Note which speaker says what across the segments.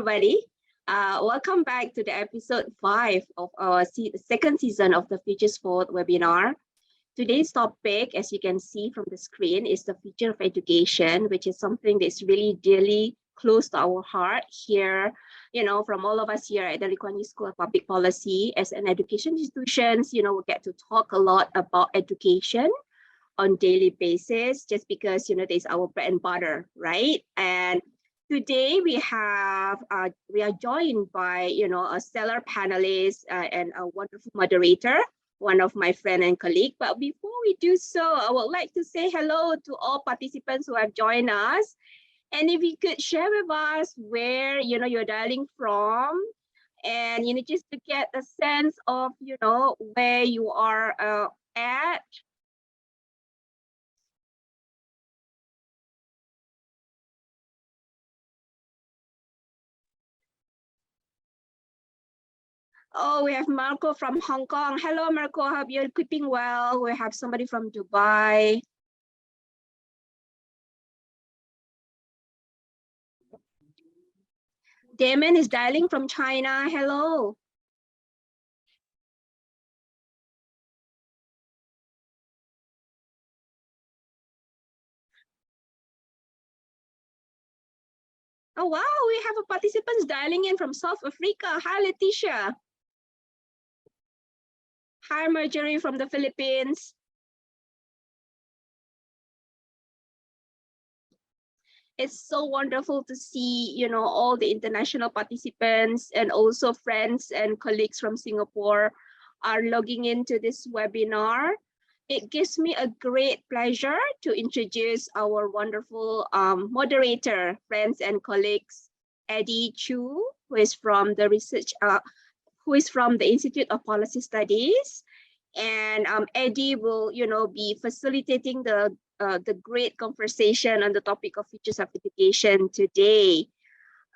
Speaker 1: everybody. Welcome back to the episode 5 of our second season of the Future Sport webinar. Today's topic, as you can see from the screen, is the future of education, which is something that's really dearly close to our heart here, from all of us here at the Lee Kuan Yew School of Public Policy. As an education institutions, we get to talk a lot about education on daily basis, just because, there's our bread and butter, right? And today we are joined by, a stellar panelist and a wonderful moderator, one of my friend and colleague. But before we do so, I would like to say hello to all participants who have joined us. And if you could share with us where, you're dialing from, and, just to get a sense of, where you are at. Oh, we have Marco from Hong Kong. Hello, Marco. I hope you're keeping well. We have somebody from Dubai. Damon is dialing from China. Hello. Oh, wow. We have a participants dialing in from South Africa. Hi, Letitia. Hi, Marjorie from the Philippines. It's so wonderful to see, all the international participants and also friends and colleagues from Singapore are logging into this webinar. It gives me a great pleasure to introduce our wonderful moderator, friends and colleagues, Eddie Chu, who is from the Institute of Policy Studies. And Eddie will, be facilitating the great conversation on the topic of futures of education today.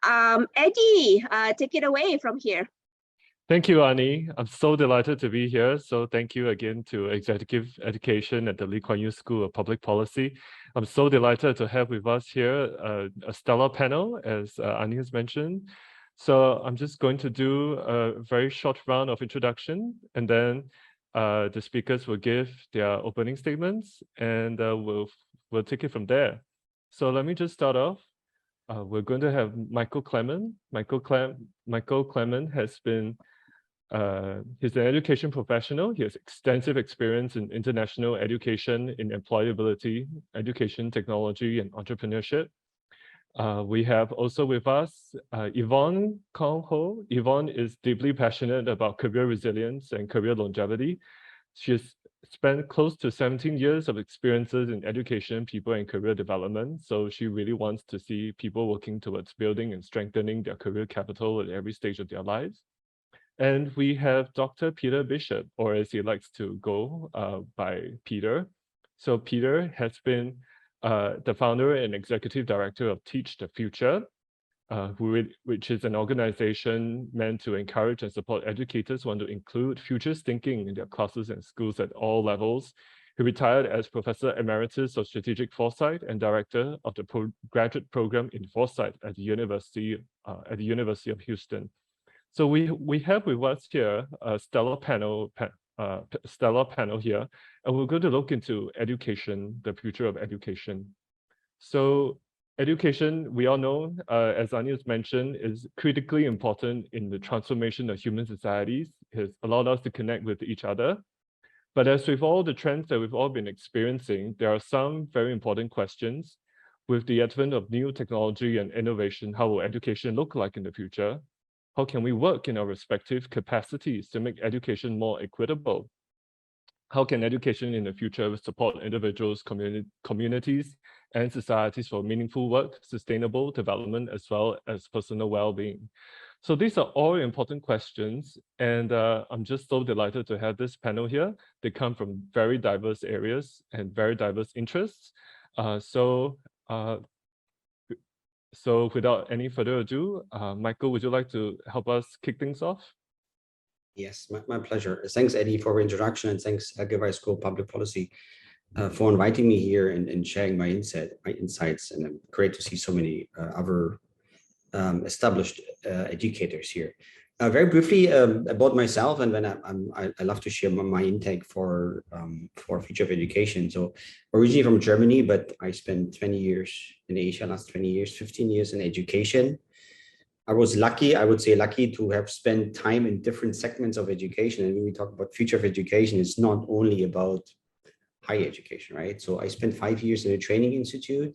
Speaker 1: Eddie, take it away from here.
Speaker 2: Thank you, Ani. I'm so delighted to be here. So thank you again to Executive Education at the Lee Kuan Yew School of Public Policy. I'm so delighted to have with us here a stellar panel, as Ani has mentioned. So I'm just going to do a very short round of introduction, and then the speakers will give their opening statements, and we'll take it from there. So let me just start off. We're going to have Michael Clement. Michael Clement has been he's an education professional. He has extensive experience in international education, in employability, education, technology, and entrepreneurship. We have also with us Yvonne Kong Ho. Yvonne is deeply passionate about career resilience and career longevity. She's spent close to 17 years of experiences in education, people, and career development. So she really wants to see people working towards building and strengthening their career capital at every stage of their lives. And we have Dr. Peter Bishop, or as he likes to go by Peter. So Peter has been the founder and executive director of Teach the Future, which is an organization meant to encourage and support educators who want to include futures thinking in their classes and schools at all levels. He retired as Professor Emeritus of Strategic Foresight and Director of the Graduate Program in Foresight at the University of Houston. So we have with us here a stellar panel here, and we're going to look into education, the future of education. So education, we all know, as Anius mentioned, is critically important in the transformation of human societies. It has allowed us to connect with each other. But as with all the trends that we've all been experiencing, there are some very important questions. With the advent of new technology and innovation, how will education look like in the future? How can we work in our respective capacities to make education more equitable? How can education in the future support individuals, communities, and societies for meaningful work, sustainable development, as well as personal well-being? So these are all important questions, and I'm just so delighted to have this panel here. They come from very diverse areas and very diverse interests. So without any further ado, Michael, would you like to help us kick things off?
Speaker 3: Yes, my pleasure. Thanks, Eddie, for the introduction, and thanks, Gilroy School of Public Policy, for inviting me here and sharing my insights. And it's great to see so many other established educators here. Very briefly about myself, and then I love to share my intake for future of education. So originally from Germany, but I spent 20 years in Asia, last 20 years, 15 years in education. I was lucky, I would say lucky, to have spent time in different segments of education. And when we talk about future of education, it's not only about higher education, right? So I spent 5 years in a training institute.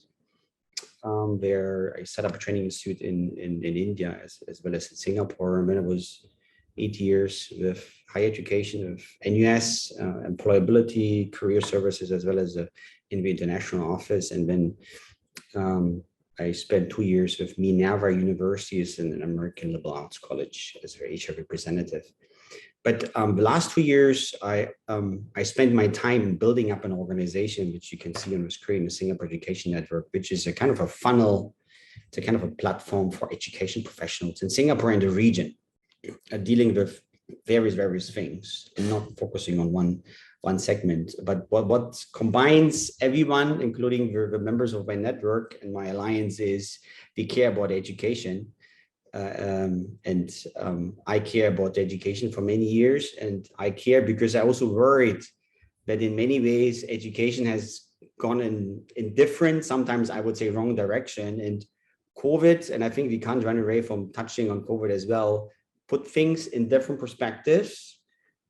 Speaker 3: There I set up a training institute in India as well as in Singapore. And then it was 8 years with higher education of NUS, employability, career services, as well as in the international office. And then I spent 2 years with Minerva University as an American liberal arts college as their Asia representative. But the last 2 years, I spent my time building up an organization, which you can see on the screen, the Singapore Education Network, which is a kind of a funnel, it's a kind of a platform for education professionals in Singapore and the region, dealing with various things and not focusing on one segment. But what combines everyone, including the members of my network and my alliance, is we care about education. I care about education for many years, and I care because I also worried that in many ways education has gone in different, sometimes I would say wrong direction, and COVID, and I think we can't run away from touching on COVID as well, put things in different perspectives,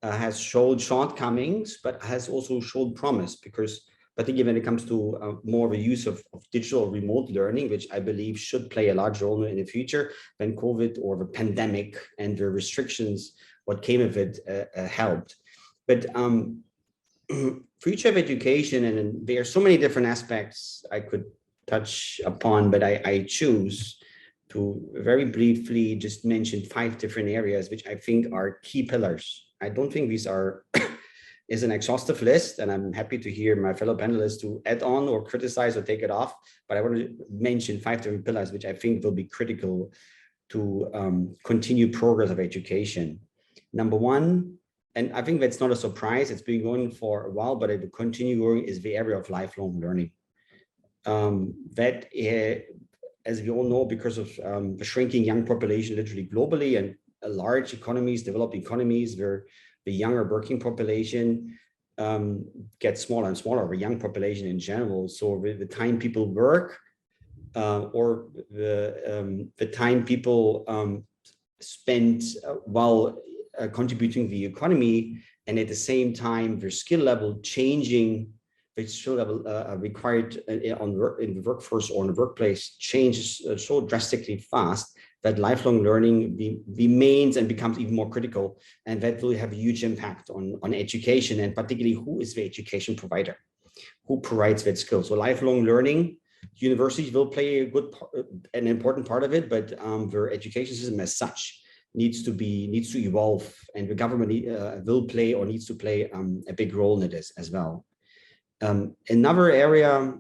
Speaker 3: has showed shortcomings, but has also showed promise, because particularly when it comes to more of a use of digital remote learning, which I believe should play a large role in the future, when COVID or the pandemic and the restrictions, what came of it, helped. But future of education, and there are so many different aspects I could touch upon, but I choose to very briefly just mention 5 different areas, which I think are key pillars. I don't think these are is an exhaustive list, and I'm happy to hear my fellow panelists to add on or criticize or take it off. But I want to mention 5 different pillars, which I think will be critical to continue progress of education. Number 1, and I think that's not a surprise, it's been going for a while, but it will continue going, is the area of lifelong learning. As we all know, because of the shrinking young population literally globally, and large economies, developed economies, where the younger working population gets smaller and smaller, the young population in general. So the time people work or the time people spend while contributing to the economy, and at the same time their skill level changing, which skill level required in the workforce or in the workplace changes so drastically fast that lifelong learning remains and becomes even more critical, and that will have a huge impact on education, and particularly who is the education provider, who provides that skill. So lifelong learning, universities will play an important part of it, but their education system as such needs to evolve, and the government will play or needs to play a big role in it as well. Another area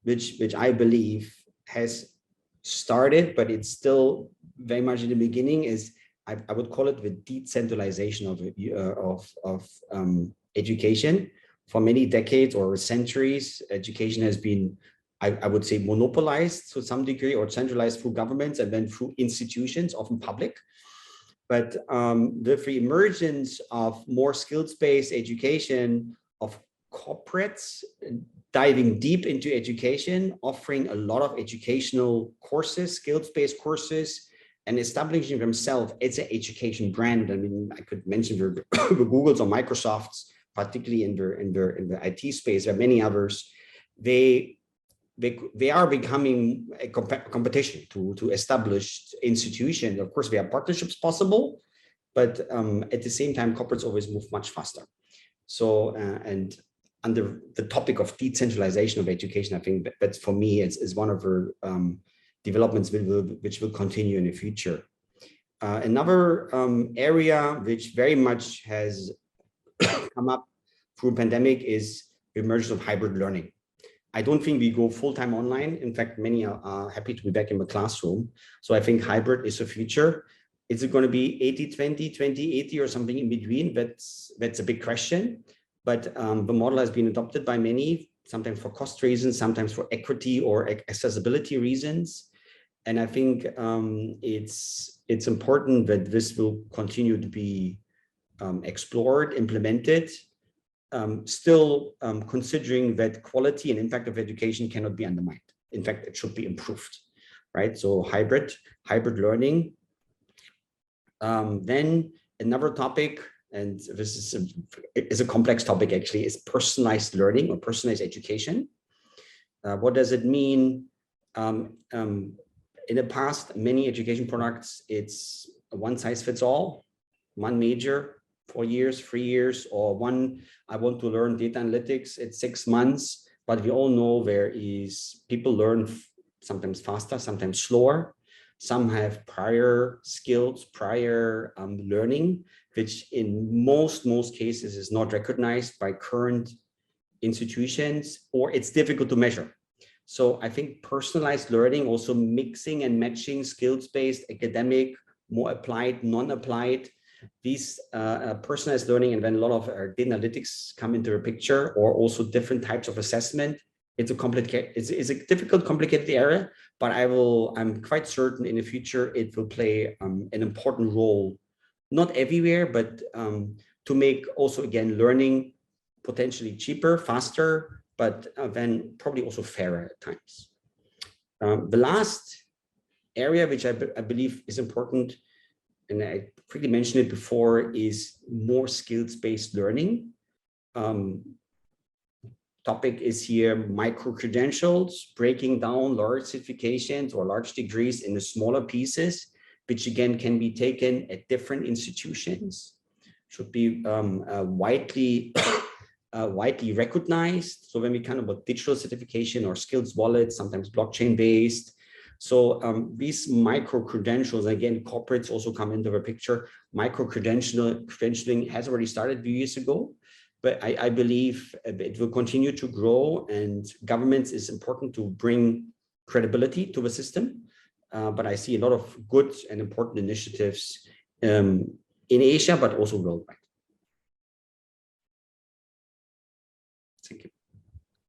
Speaker 3: which I believe has started, but it's still very much in the beginning, is I would call it the decentralization of education. For many decades or centuries, education has been, I would say, monopolized to some degree or centralized through governments and then through institutions, often public. But with the emergence of more skills-based education, of corporates diving deep into education, offering a lot of educational courses, skills-based courses, and establishing themselves as an education brand. I mean, I could mention the Googles or Microsofts, particularly in the IT space. There are many others. They are becoming a competition to established institutions. Of course, there are partnerships possible, but at the same time, corporates always move much faster. So, and under the topic of decentralization of education, I think that for me is one of the developments which will continue in the future. Another area which very much has come up through pandemic is the emergence of hybrid learning. I don't think we go full-time online. In fact, many are happy to be back in the classroom. So I think hybrid is the future. Is it going to be 80-20, 20-80 or something in between? That's a big question. But the model has been adopted by many, sometimes for cost reasons, sometimes for equity or accessibility reasons. And I think it's important that this will continue to be explored, implemented, still considering that quality and impact of education cannot be undermined. In fact, it should be improved, right? So hybrid learning. Then another topic, and this is a complex topic actually, is personalized learning or personalized education. What does it mean? In the past, many education products, it's a one size fits all, one major, 4 years, 3 years, or one, I want to learn data analytics, it's 6 months, but we all know there is, people learn sometimes faster, sometimes slower. Some have prior skills, prior learning, which in most cases is not recognized by current institutions, or it's difficult to measure. So I think personalized learning, also mixing and matching skills-based, academic, more applied, non-applied, these personalized learning, and then a lot of data analytics come into the picture, or also different types of assessment. It's a difficult, complicated area, but I'm quite certain in the future it will play an important role, not everywhere, but to make also, again, learning potentially cheaper, faster, but then probably also fairer at times. The last area, which I believe is important, and I quickly mentioned it before, is more skills-based learning. Topic is here micro-credentials, breaking down large certifications or large degrees into smaller pieces, which again can be taken at different institutions, should be widely recognized. So when we kind of about digital certification or skills wallets, sometimes blockchain based. So these micro-credentials, again, corporates also come into the picture. Micro-credentialing has already started a few years ago, but I believe it will continue to grow, and governments is important to bring credibility to the system. But I see a lot of good and important initiatives in Asia, but also worldwide. Thank you.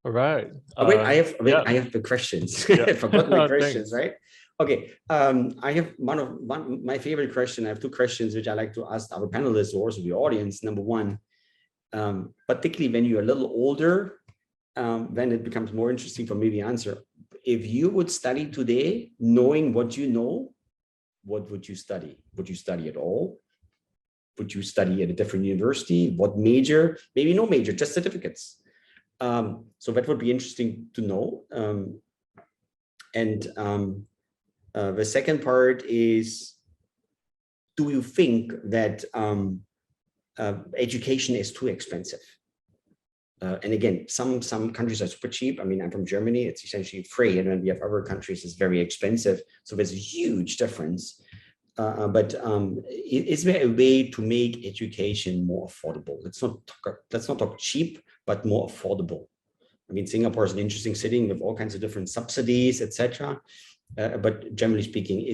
Speaker 2: All right.
Speaker 3: Wait, I have the questions.
Speaker 2: Yeah.
Speaker 3: I forgot my questions,
Speaker 2: Thanks.
Speaker 3: right? Okay. I have my favorite question. I have 2 questions which I like to ask our panelists or also the audience. Number one, particularly when you're a little older, then it becomes more interesting for me to answer. If you would study today, knowing what you know, what would you study? Would you study at all? Would you study at a different university? What major? Maybe no major, just certificates. So that would be interesting to know. The second part is, do you think that education is too expensive? And again, some countries are super cheap. I mean, I'm from Germany, it's essentially free. And then we have other countries, it's very expensive. So there's a huge difference. But is there a way to make education more affordable? Let's not talk cheap, but more affordable. I mean, Singapore is an interesting city with all kinds of different subsidies, etc. But generally speaking,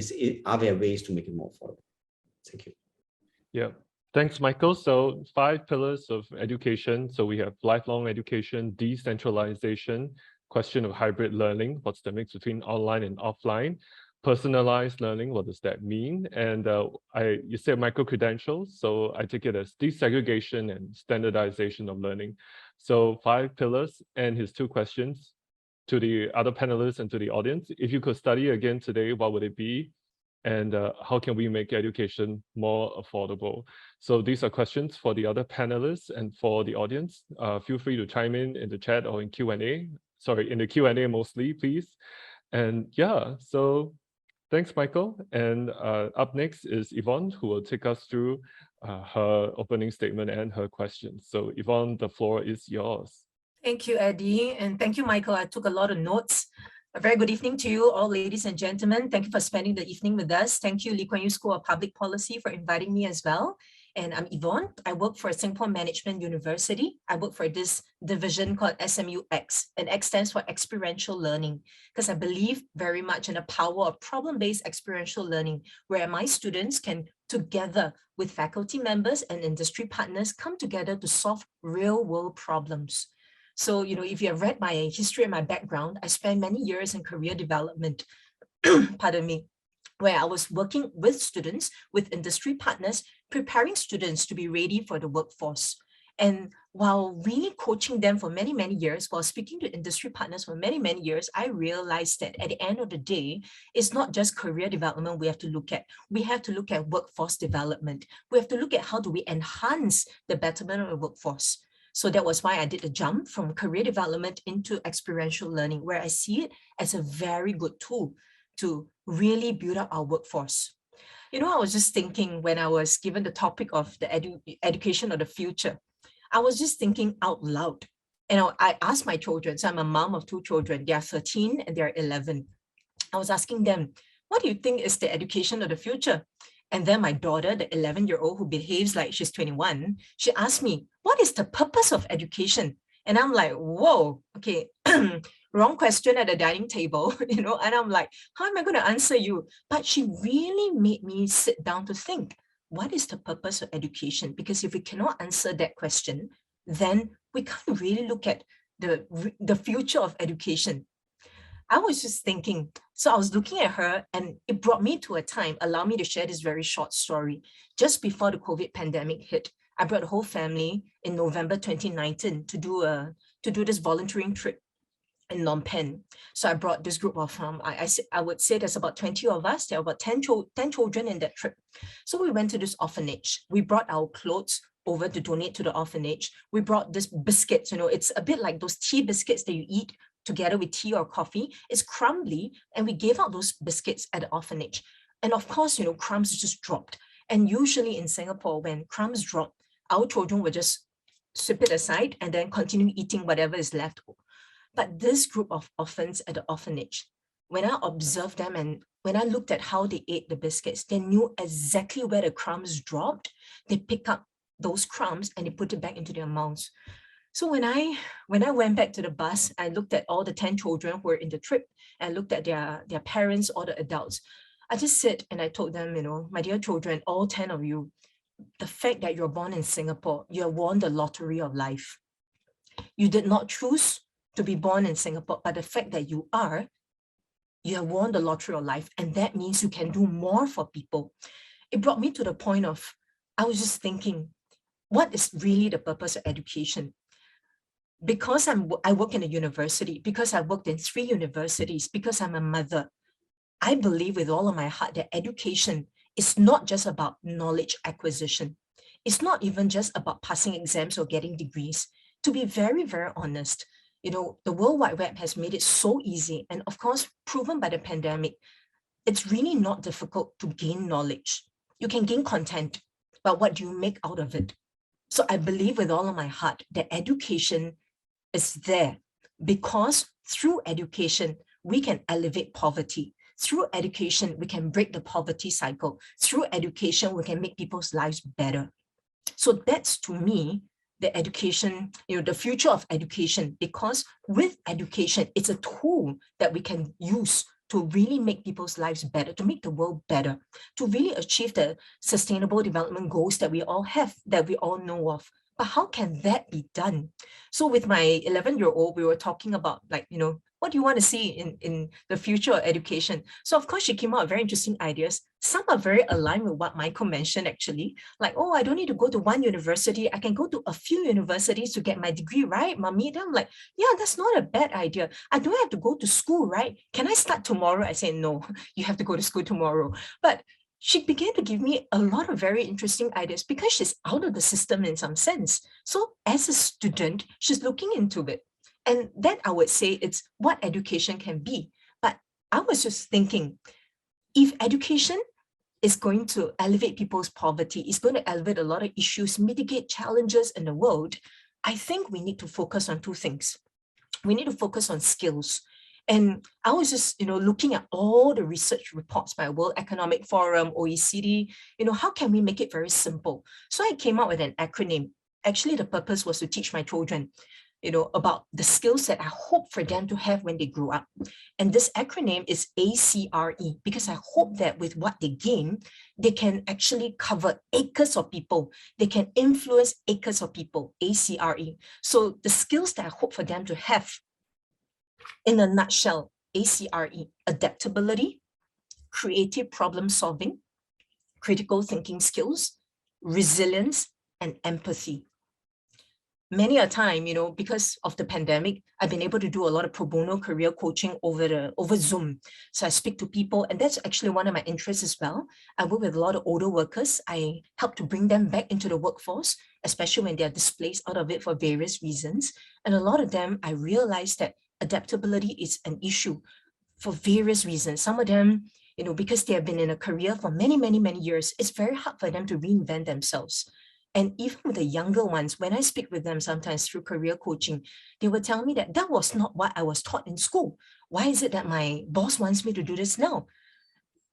Speaker 3: are there ways to make it more affordable? Thank you.
Speaker 2: Yeah. Thanks, Michael. So 5 pillars of education. So we have lifelong education, decentralization, question of hybrid learning, what's the mix between online and offline, personalized learning, what does that mean? And you said micro-credentials, so I take it as desegregation and standardization of learning. So 5 pillars, and his 2 questions to the other panelists and to the audience. If you could study again today, what would it be? And how can we make education more affordable? So these are questions for the other panelists and for the audience. Feel free to chime in the chat or in Q&A. Sorry, in the Q&A mostly, please. And yeah, so thanks, Michael. And up next is Yvonne, who will take us through her opening statement and her questions. So Yvonne, the floor is yours.
Speaker 4: Thank you, Eddie. And thank you, Michael. I took a lot of notes. A very good evening to you all, ladies and gentlemen. Thank you for spending the evening with us. Thank you, Lee Kuan Yew School of Public Policy, for inviting me as well. And I'm Yvonne. I work for Singapore Management University. I work for this division called SMUX, and X stands for experiential learning, because I believe very much in the power of problem-based experiential learning, where my students can, together with faculty members and industry partners, come together to solve real-world problems. So, if you have read my history and my background, I spent many years in career development. pardon me, where I was working with students, with industry partners, preparing students to be ready for the workforce. And while really coaching them for many, many years, while speaking to industry partners for many, many years, I realized that at the end of the day, it's not just career development we have to look at. We have to look at workforce development. We have to look at how do we enhance the betterment of the workforce. So that was why I did the jump from career development into experiential learning, where I see it as a very good tool to really build up our workforce. You know, I was just thinking when I was given the topic of the education of the future, I was just thinking out loud. And I asked my children, so I'm a mom of 2 children, they are 13 and they're 11. I was asking them, what do you think is the education of the future? And then my daughter, the 11-year-old who behaves like she's 21, she asked me, what is the purpose of education? And I'm like, whoa, okay, wrong question at the dining table, you know, and I'm like, how am I going to answer you? But she really made me sit down to think, what is the purpose of education? Because if we cannot answer that question, then we can't really look at the future of education. I was just thinking, so I was looking at her and it brought me to a time, allow me to share this very short story. Just before the COVID pandemic hit, I brought the whole family in November 2019 to do this volunteering trip in Phnom Penh. So I brought this group of, I would say there's about 20 of us, there are about 10 children in that trip. So we went to this orphanage. We brought our clothes over to donate to the orphanage. We brought this biscuits, you know, it's a bit like those tea biscuits that you eat together with tea or coffee. It's crumbly, and we gave out those biscuits at the orphanage. And of course, you know, crumbs just dropped. And usually in Singapore, when crumbs drop, our children would just sweep it aside and then continue eating whatever is left. But this group of orphans at the orphanage, when I observed them and when I looked at how they ate the biscuits, they knew exactly where the crumbs dropped. They pick up those crumbs and they put it back into their mouths. So when I went back to the bus, I looked at all the 10 children who were in the trip. I looked at their parents, all the adults. I just said, and I told them, you know, my dear children, all 10 of you, the fact that you're born in Singapore, you have won the lottery of life. You did not choose to be born in Singapore, but the fact that you are, you have won the lottery of life, and that means you can do more for people. It brought me to the point of, I was just thinking, what is really the purpose of education? Because I work in a university, because I worked in 3 universities, because I'm a mother, I believe with all of my heart that education is not just about knowledge acquisition. It's not even just about passing exams or getting degrees. To be very, very honest, you know, the World Wide Web has made it so easy. And of course, proven by the pandemic, it's really not difficult to gain knowledge. You can gain content, but what do you make out of it? So I believe with all of my heart that education is there because through education, we can elevate poverty. Through education, we can break the poverty cycle. Through education, we can make people's lives better. So that's, to me, the education, you know, the future of education, because with education, it's a tool that we can use to really make people's lives better, to make the world better, to really achieve the sustainable development goals that we all have, that we all know of. But how can that be done? So with my 11-year-old, we were talking about, like, you know, what do you want to see in the future of education? So of course, she came out with very interesting ideas. Some are very aligned with what Michael mentioned, actually. Like, oh, I don't need to go to one university. I can go to a few universities to get my degree, right, Mommy? Then I'm like, yeah, that's not a bad idea. I don't have to go to school, right? Can I start tomorrow? I said, no, you have to go to school tomorrow. But she began to give me a lot of very interesting ideas because she's out of the system in some sense. So as a student, she's looking into it. And that, I would say, it's what education can be. But I was just thinking, if education is going to elevate people's poverty, is going to elevate a lot of issues, mitigate challenges in the world, I think we need to focus on 2 things. We need to focus on skills. And I was just, you know, looking at all the research reports by World Economic Forum, OECD, you know, how can we make it very simple? So I came up with an acronym. Actually, the purpose was to teach my children, you know, about the skills that I hope for them to have when they grow up. And this acronym is ACRE, because I hope that with what they gain, they can actually cover acres of people. They can influence acres of people, ACRE. So the skills that I hope for them to have, in a nutshell, ACRE: adaptability, creative problem solving, critical thinking skills, resilience, and empathy. Many a time, because of the pandemic, I've been able to do a lot of pro bono career coaching over Zoom. So I speak to people, and that's actually one of my interests as well. I work with a lot of older workers. I help to bring them back into the workforce, especially when they're displaced out of it for various reasons. And a lot of them, I realized that adaptability is an issue for various reasons. Some of them, because they have been in a career for many, many, many years, it's very hard for them to reinvent themselves. And even with the younger ones, when I speak with them sometimes through career coaching, they will tell me that was not what I was taught in school. Why is it that my boss wants me to do this now?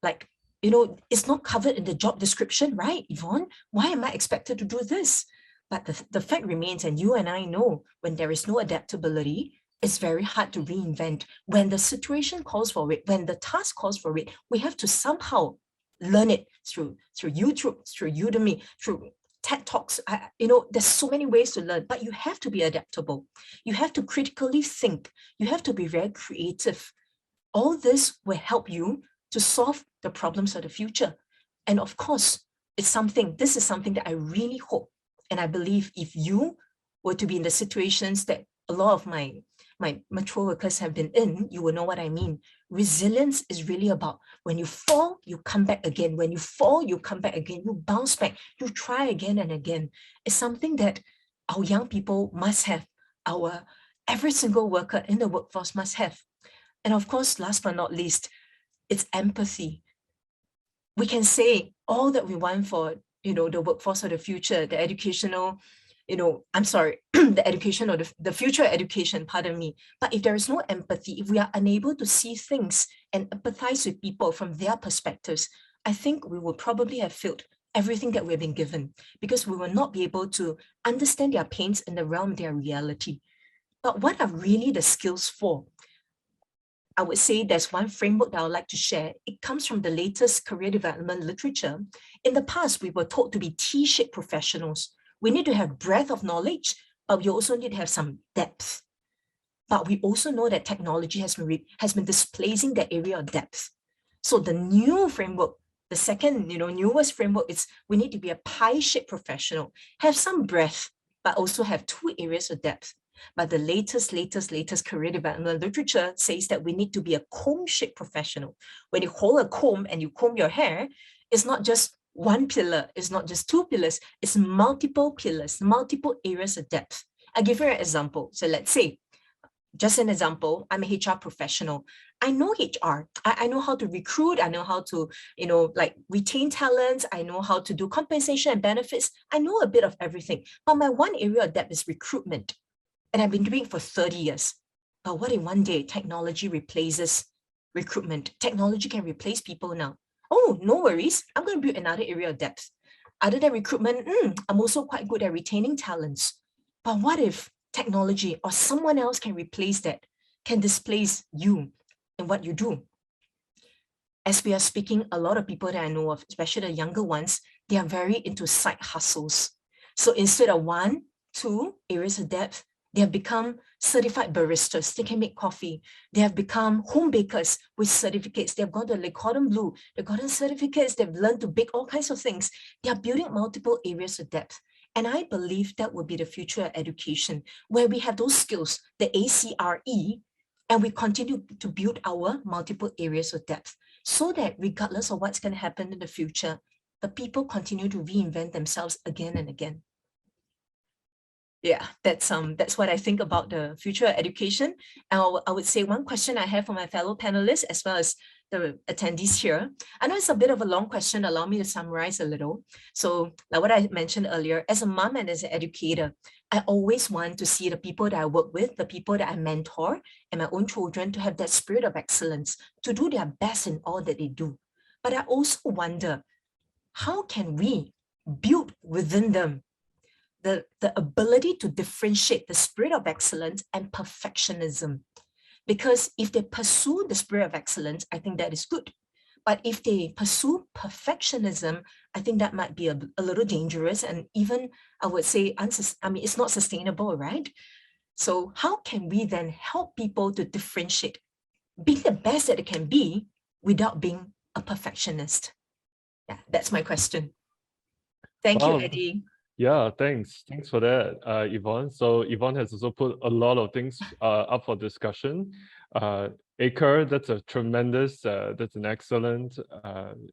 Speaker 4: Like, it's not covered in the job description, right, Yvonne? Why am I expected to do this? But the fact remains, and you and I know, when there is no adaptability, it's very hard to reinvent. When the situation calls for it, when the task calls for it, we have to somehow learn it through YouTube, through Udemy, through TED Talks. There's so many ways to learn, but you have to be adaptable. You have to critically think. You have to be very creative. All this will help you to solve the problems of the future. And of course, this is something that I really hope, and I believe if you were to be in the situations that a lot of my mature workers have been in, you will know what I mean. Resilience is really about when you fall, you come back again. When you fall, you come back again. You bounce back. You try again and again. It's something that our young people must have. Every single worker in the workforce must have. And of course, last but not least, it's empathy. We can say all that we want for the workforce of the future, the educational, the education or the future education, pardon me. But if there is no empathy, if we are unable to see things and empathize with people from their perspectives, I think we will probably have failed everything that we've been given, because we will not be able to understand their pains in the realm of their reality. But what are really the skills for? I would say there's one framework that I would like to share. It comes from the latest career development literature. In the past, we were taught to be T-shaped professionals. We need to have breadth of knowledge, but we also need to have some depth. But we also know that technology has been displacing the area of depth. So the new framework, the second, newest framework is we need to be a pie-shaped professional, have some breadth, but also have 2 areas of depth. But the latest career development literature says that we need to be a comb-shaped professional. When you hold a comb and you comb your hair, it's not just one pillar, it's not just 2 pillars, it's multiple pillars, multiple areas of depth. I'll give you an example. So let's say, just an example, I'm a HR professional. I know HR. I know how to recruit. I know how to, retain talents. I know how to do compensation and benefits. I know a bit of everything. But my one area of depth is recruitment. And I've been doing it for 30 years. But what if one day technology replaces recruitment? Technology can replace people now. Oh, no worries. I'm going to build another area of depth. Other than recruitment, I'm also quite good at retaining talents. But what if technology or someone else can replace that, can displace you in what you do? As we are speaking, a lot of people that I know of, especially the younger ones, they are very into side hustles. So instead of 1, 2 areas of depth, they have become certified baristas. They can make coffee. They have become home bakers with certificates. They've gone to Le Cordon Bleu. They've gotten certificates. They've learned to bake all kinds of things. They are building multiple areas of depth. And I believe that will be the future of education, where we have those skills, the ACRE, and we continue to build our multiple areas of depth, so that regardless of what's going to happen in the future, the people continue to reinvent themselves again and again. Yeah, that's what I think about the future of education. And I would say one question I have for my fellow panelists, as well as the attendees here. I know it's a bit of a long question. Allow me to summarize a little. So like what I mentioned earlier, as a mom and as an educator, I always want to see the people that I work with, the people that I mentor, and my own children to have that spirit of excellence, to do their best in all that they do. But I also wonder, how can we build within them the ability to differentiate the spirit of excellence and perfectionism? Because if they pursue the spirit of excellence, I think that is good. But if they pursue perfectionism, I think that might be a little dangerous, and even, I would say, it's not sustainable, right? So how can we then help people to differentiate, being the best that they can be without being a perfectionist? Yeah, that's my question. Thank you,
Speaker 2: Wow.
Speaker 4: Eddie.
Speaker 2: Yeah, thanks. Thanks for that, Yvonne. So Yvonne has also put a lot of things up for discussion. ACRE, that's a tremendous, that's an excellent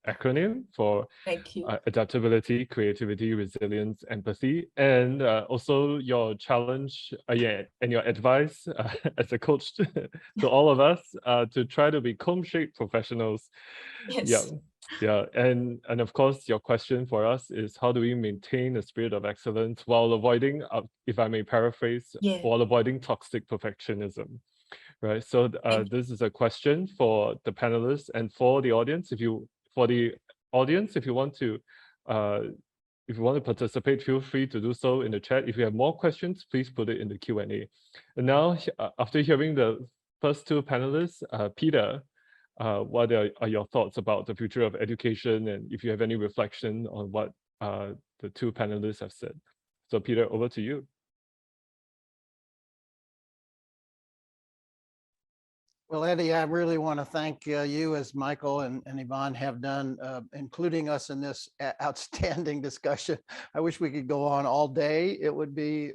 Speaker 2: acronym for
Speaker 4: Thank you.
Speaker 2: adaptability, creativity, resilience, empathy, and also your challenge yeah, and your advice as a coach to all of us to try to be cone-shaped professionals.
Speaker 4: Yes.
Speaker 2: Yeah. Yeah, and of course, your question for us is how do we maintain a spirit of excellence while avoiding, if I may paraphrase,
Speaker 4: Yeah.
Speaker 2: while avoiding toxic perfectionism, right? So this is a question for the panelists and for the audience. If you want to, participate, feel free to do so in the chat. If you have more questions, please put it in the Q&A. And now, after hearing the first two panelists, Peter. What are your thoughts about the future of education, and if you have any reflection on what the two panelists have said? So Peter, over to you.
Speaker 5: Well, Eddie, I really want to thank you, as Michael and Yvonne have done, including us in this outstanding discussion. I wish we could go on all day. It would be,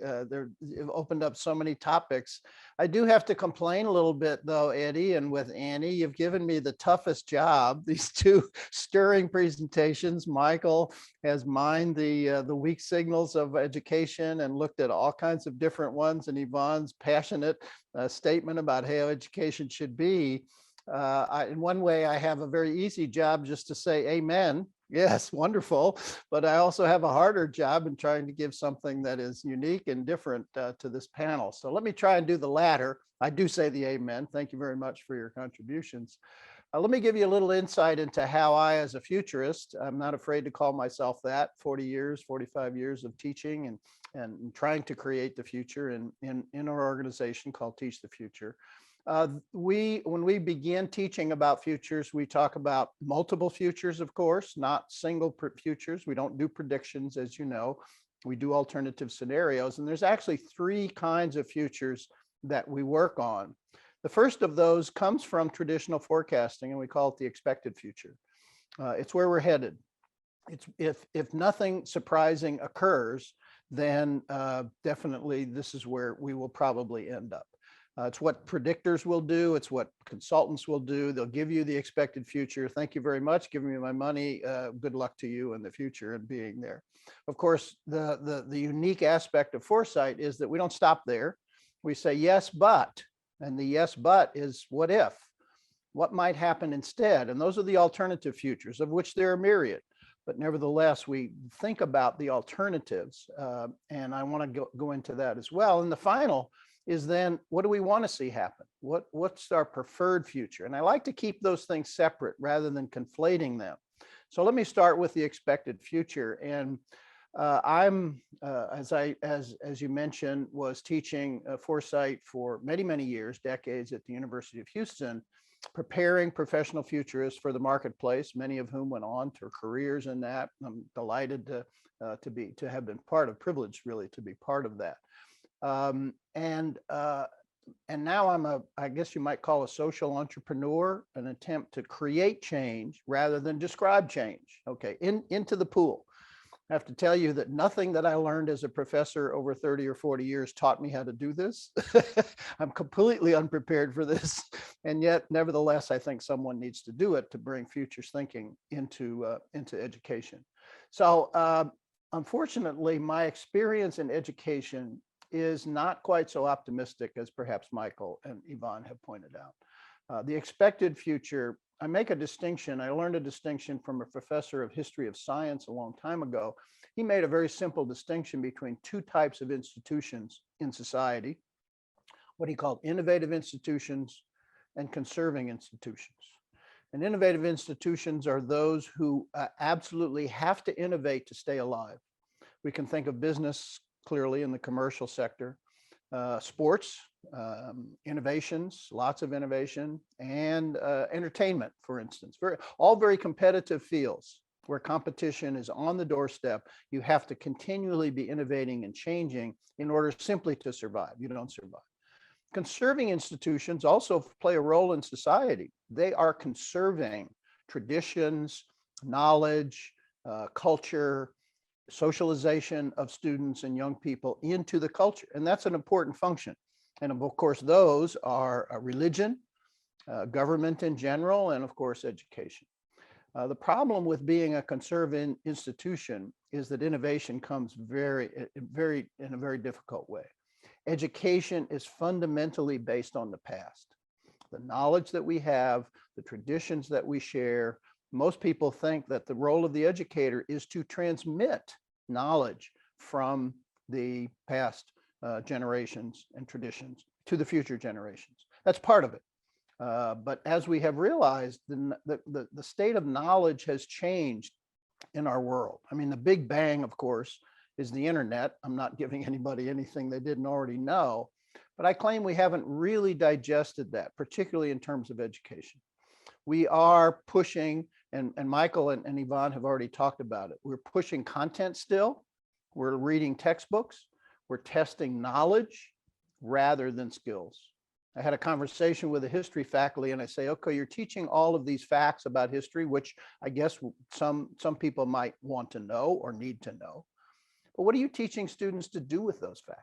Speaker 5: you've opened up so many topics. I do have to complain a little bit though, Eddie, and with Annie, you've given me the toughest job, these two stirring presentations. Michael has mined the weak signals of education and looked at all kinds of different ones, and Yvonne's passionate statement about how education should be. In one way, I have a very easy job just to say amen. Yes, wonderful. But I also have a harder job in trying to give something that is unique and different to this panel. So let me try and do the latter. I do say the amen. Thank you very much for your contributions. Let me give you a little insight into how I, as a futurist, I'm not afraid to call myself that, 40 years, 45 years of teaching and trying to create the future in our organization called Teach the Future. When we begin teaching about futures, we talk about multiple futures, of course, not single futures. We don't do predictions, as you know. We do alternative scenarios. And there's actually three kinds of futures that we work on. The first of those comes from traditional forecasting, and we call it the expected future. It's where we're headed. If nothing surprising occurs, then definitely this is where we will probably end up. It's what predictors will do. It's what consultants will do. They'll give you the expected future. Thank you very much. Give me my money. Good luck to you in the future and being there. Of course, the unique aspect of foresight is that we don't stop there. We say, yes, but, and the yes, but is what if? What might happen instead? And those are the alternative futures, of which there are myriad. But nevertheless, we think about the alternatives. And I want to go into that as well. And the final is then, what do we want to see happen? What's our preferred future? And I like to keep those things separate rather than conflating them. So let me start with the expected future. And I'm, as you mentioned, was teaching foresight for many, many years, decades at the University of Houston, preparing professional futurists for the marketplace, many of whom went on to careers in that. I'm delighted to have been privileged really to be part of that. And now I'm I guess you might call a social entrepreneur, an attempt to create change rather than describe change. Okay, into the pool. I have to tell you that nothing that I learned as a professor over 30 or 40 years taught me how to do this. I'm completely unprepared for this. And yet, nevertheless, I think someone needs to do it to bring futures thinking into education. So unfortunately, my experience in education is not quite so optimistic as perhaps Michael and Yvonne have pointed out. The expected future, I make a distinction. I learned a distinction from a professor of history of science a long time ago. He made a very simple distinction between two types of institutions in society, what he called innovative institutions and conserving institutions. And innovative institutions are those who absolutely have to innovate to stay alive. We can think of business clearly in the commercial sector, sports, innovations, lots of innovation, and entertainment, for instance. All very competitive fields where competition is on the doorstep. You have to continually be innovating and changing in order simply to survive. You don't survive. Conserving institutions also play a role in society. They are conserving traditions, knowledge, culture, socialization of students and young people into the culture. And that's an important function. And of course, those are religion, government in general, and of course, education. The problem with being a conservative institution is that innovation comes in a very difficult way. Education is fundamentally based on the past. The knowledge that we have, the traditions that we share. Most people think that the role of the educator is to transmit knowledge from the past generations and traditions to the future generations. That's part of it. But as we have realized, the state of knowledge has changed in our world. I mean, the Big Bang, of course, is the internet. I'm not giving anybody anything they didn't already know, but I claim we haven't really digested that, particularly in terms of education. We are pushing, and Michael and Yvonne have already talked about it. We're pushing content still. We're reading textbooks. We're testing knowledge rather than skills. I had a conversation with a history faculty and I say, okay, you're teaching all of these facts about history, which I guess some people might want to know or need to know. But what are you teaching students to do with those facts?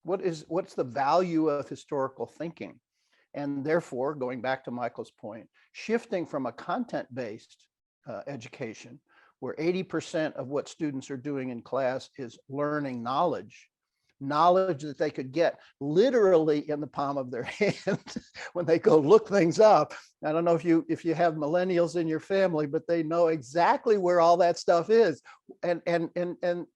Speaker 5: What's the value of historical thinking? And therefore, going back to Michael's point, shifting from a content-based education, where 80% of what students are doing in class is learning knowledge that they could get literally in the palm of their hand when they go look things up. I don't know if you have millennials in your family, but they know exactly where all that stuff is. And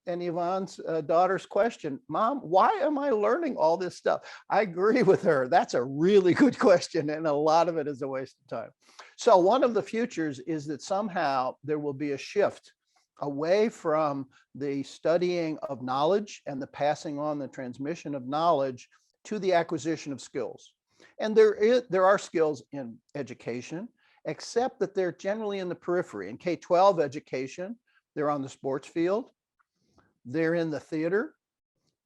Speaker 5: Yvonne's daughter's question, Mom, why am I learning all this stuff? I agree with her. That's a really good question, and a lot of it is a waste of time. So one of the futures is that somehow there will be a shift away from the studying of knowledge and the passing on, the transmission of knowledge, to the acquisition of skills. And there are skills in education, except that they're generally in the periphery. In K-12 education, they're on the sports field, they're in the theater,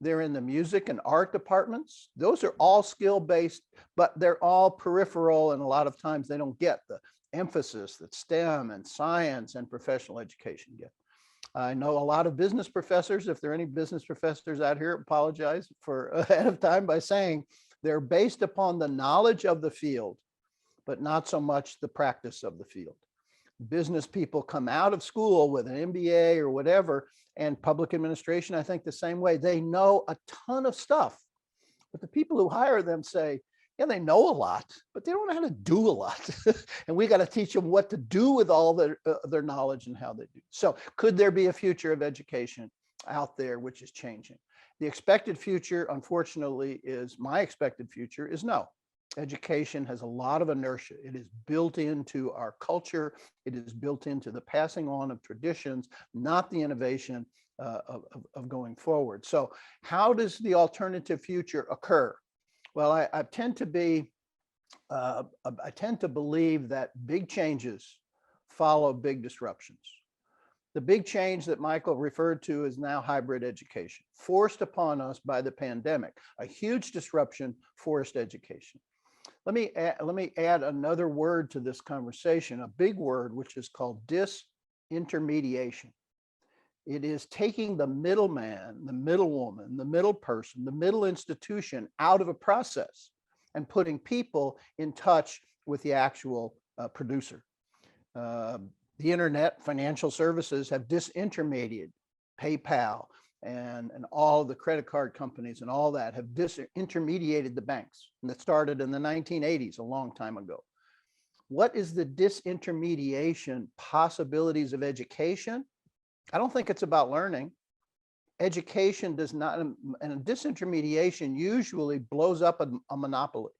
Speaker 5: they're in the music and art departments. Those are all skill-based, but they're all peripheral, and a lot of times they don't get the emphasis that STEM and science and professional education get. I know a lot of business professors. If there are any business professors out here, apologize for ahead of time by saying they're based upon the knowledge of the field, but not so much the practice of the field. Business people come out of school with an MBA or whatever, and public administration, I think the same way. They know a ton of stuff, but the people who hire them say, yeah, they know a lot, but they don't know how to do a lot. And we got to teach them what to do with all their knowledge and how they do. So could there be a future of education out there which is changing? The expected future, unfortunately, my expected future is no. Education has a lot of inertia. It is built into our culture. It is built into the passing on of traditions, not the innovation of going forward. So how does the alternative future occur? Well, I tend to believe that big changes follow big disruptions. The big change that Michael referred to is now hybrid education, forced upon us by the pandemic. A huge disruption, forced education. Let me add another word to this conversation, a big word, which is called disintermediation. It is taking the middleman, the middlewoman, the middle person, the middle institution out of a process and putting people in touch with the actual producer. The internet, financial services have disintermediated. PayPal and all of the credit card companies and all that have disintermediated the banks. And that started in the 1980s, a long time ago. What is the disintermediation possibilities of education? I don't think it's about learning. Education does not, and disintermediation usually blows up a monopoly.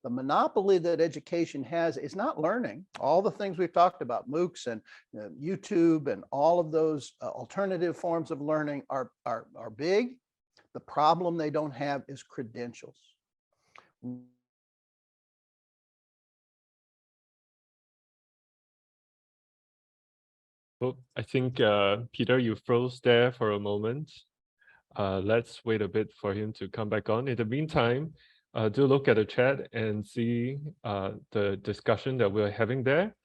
Speaker 5: The monopoly that education has is not learning. All the things we've talked about, MOOCs and YouTube and all of those alternative forms of learning are big. The problem they don't have is credentials.
Speaker 2: Well, I think, Peter, you froze there for a moment. Let's wait a bit for him to come back on. In the meantime, do look at the chat and see the discussion that we're having there.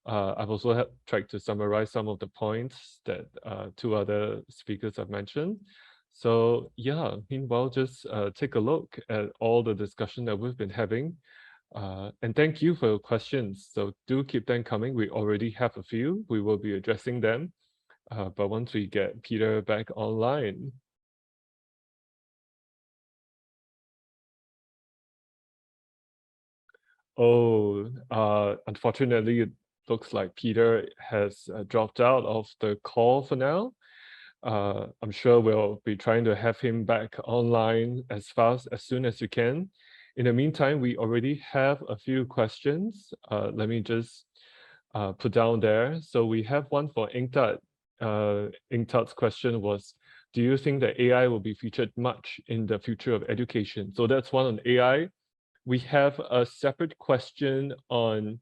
Speaker 2: I've also tried to summarize some of the points that two other speakers have mentioned. So yeah, meanwhile, just take a look at all the discussion that we've been having. And thank you for your questions. So do keep them coming. We already have a few. We will be addressing them. But once we get Peter back online. Oh, unfortunately, it looks like Peter has dropped out of the call for now. I'm sure we'll be trying to have him back online as soon as we can. In the meantime, we already have a few questions. Let me just put down there. So we have one for Ingtad. Ingtad's question was, do you think that AI will be featured much in the future of education? So that's one on AI. We have a separate question on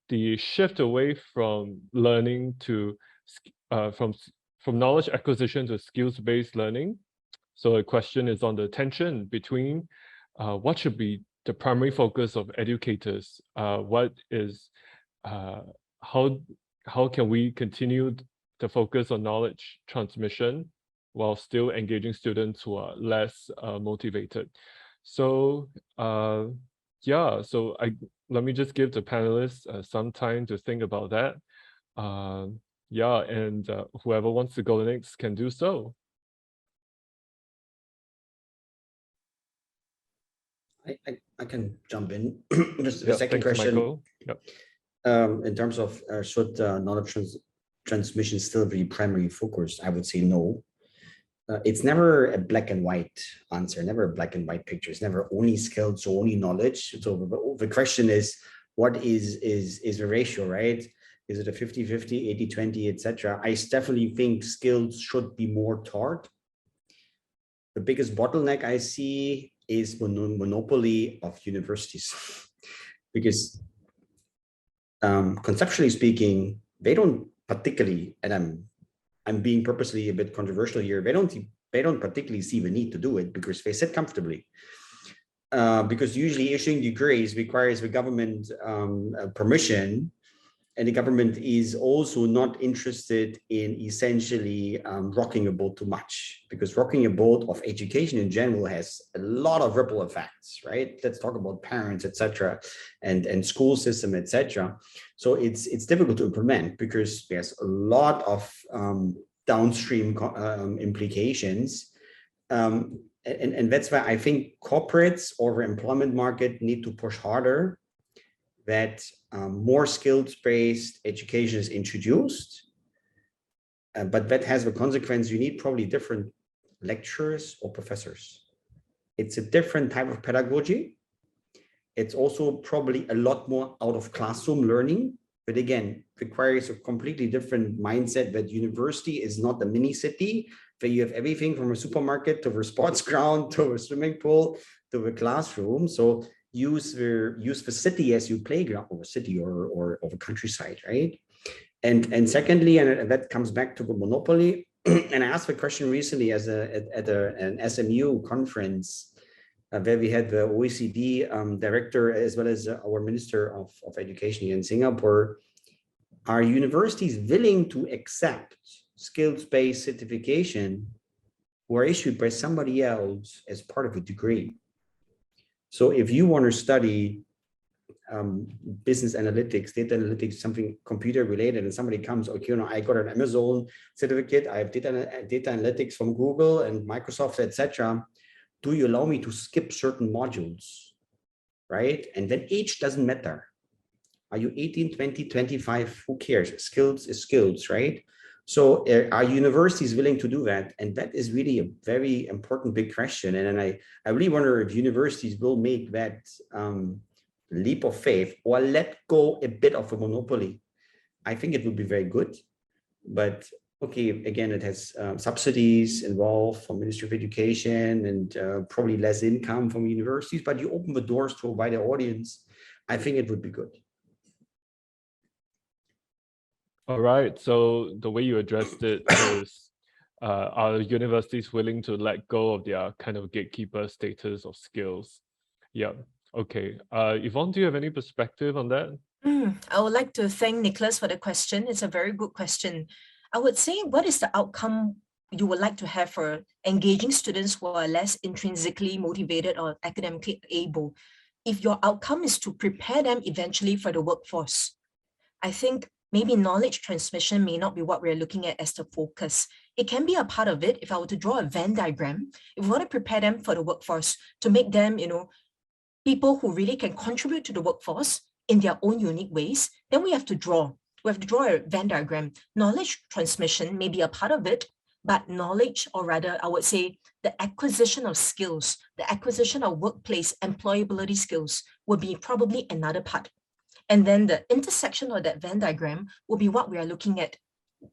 Speaker 2: the shift away from learning to from knowledge acquisition to skills-based learning. So a question is on the tension between what should be the primary focus of educators? What is how can we continue to focus on knowledge transmission while still engaging students who are less motivated? So yeah, so let me just give the panelists some time to think about that. Yeah, and whoever wants to go next can do so.
Speaker 3: I can jump in. Just
Speaker 2: Yeah,
Speaker 3: a second
Speaker 2: thanks,
Speaker 3: question.
Speaker 2: Michael. Yep.
Speaker 3: In terms of should knowledge transmission still be primary focus, I would say no. It's never a black and white answer, never a black and white picture. It's never only skills or only knowledge. So the question is, what is the ratio, right? Is it a 50-50, 80-20, etc.? I definitely think skills should be more taught. The biggest bottleneck I see is monopoly of universities, because conceptually speaking, they don't particularly, and I'm being purposely a bit controversial here, they don't particularly see the need to do it because they sit comfortably. Because usually issuing degrees requires the government permission, and the government is also not interested in essentially rocking a boat too much, because rocking a boat of education in general has a lot of ripple effects, right? Let's talk about parents, etc., and school system, etc. So it's difficult to implement because there's a lot of downstream implications. And that's why I think corporates or the employment market need to push harder that more skills-based education is introduced, but that has the consequence you need probably different lecturers or professors. It's a different type of pedagogy. It's also probably a lot more out of classroom learning, but again, requires a completely different mindset that university is not a mini city where you have everything from a supermarket to a sports ground to a swimming pool to a classroom. So use the city as your playground, or a city or of a countryside, right? And secondly, and that comes back to the monopoly. And I asked the question recently at an SMU conference where we had the OECD director as well as our Minister of Education here in Singapore. Are universities willing to accept skills-based certification who are issued by somebody else as part of a degree? So if you want to study business analytics, data analytics, something computer related, and somebody comes, okay, you know, I got an Amazon certificate, I have data analytics from Google and Microsoft, etc. Do you allow me to skip certain modules, right? And then age doesn't matter. Are you 18, 20, 25? Who cares? Skills is skills, right? So are universities willing to do that? And that is really a very important big question. And then I really wonder if universities will make that leap of faith or let go a bit of a monopoly. I think it would be very good. But okay, again, it has subsidies involved from Ministry of Education and probably less income from universities, but you open the doors to a wider audience. I think it would be good.
Speaker 2: All right, so the way you addressed it is, are universities willing to let go of their kind of gatekeeper status of skills? Yeah, okay. Yvonne, do you have any perspective on that?
Speaker 4: I would like to thank Nicholas for the question. It's a very good question. I would say, what is the outcome you would like to have for engaging students who are less intrinsically motivated or academically able? If your outcome is to prepare them eventually for the workforce, I think maybe knowledge transmission may not be what we're looking at as the focus. It can be a part of it. If I were to draw a Venn diagram, if we want to prepare them for the workforce, to make them, people who really can contribute to the workforce in their own unique ways, then we have to draw a Venn diagram. Knowledge transmission may be a part of it, but knowledge, or rather, I would say the acquisition of skills, the acquisition of workplace employability skills will be probably another part. And then the intersection of that Venn diagram will be what we are looking at.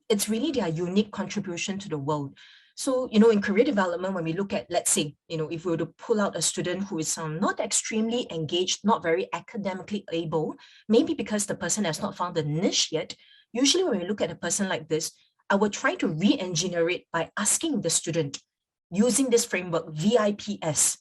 Speaker 4: It's really their unique contribution to the world. So, in career development, when we look at, let's say, if we were to pull out a student who is not extremely engaged, not very academically able, maybe because the person has not found the niche yet, usually when we look at a person like this, I will try to re-engineer it by asking the student, using this framework, VIPS.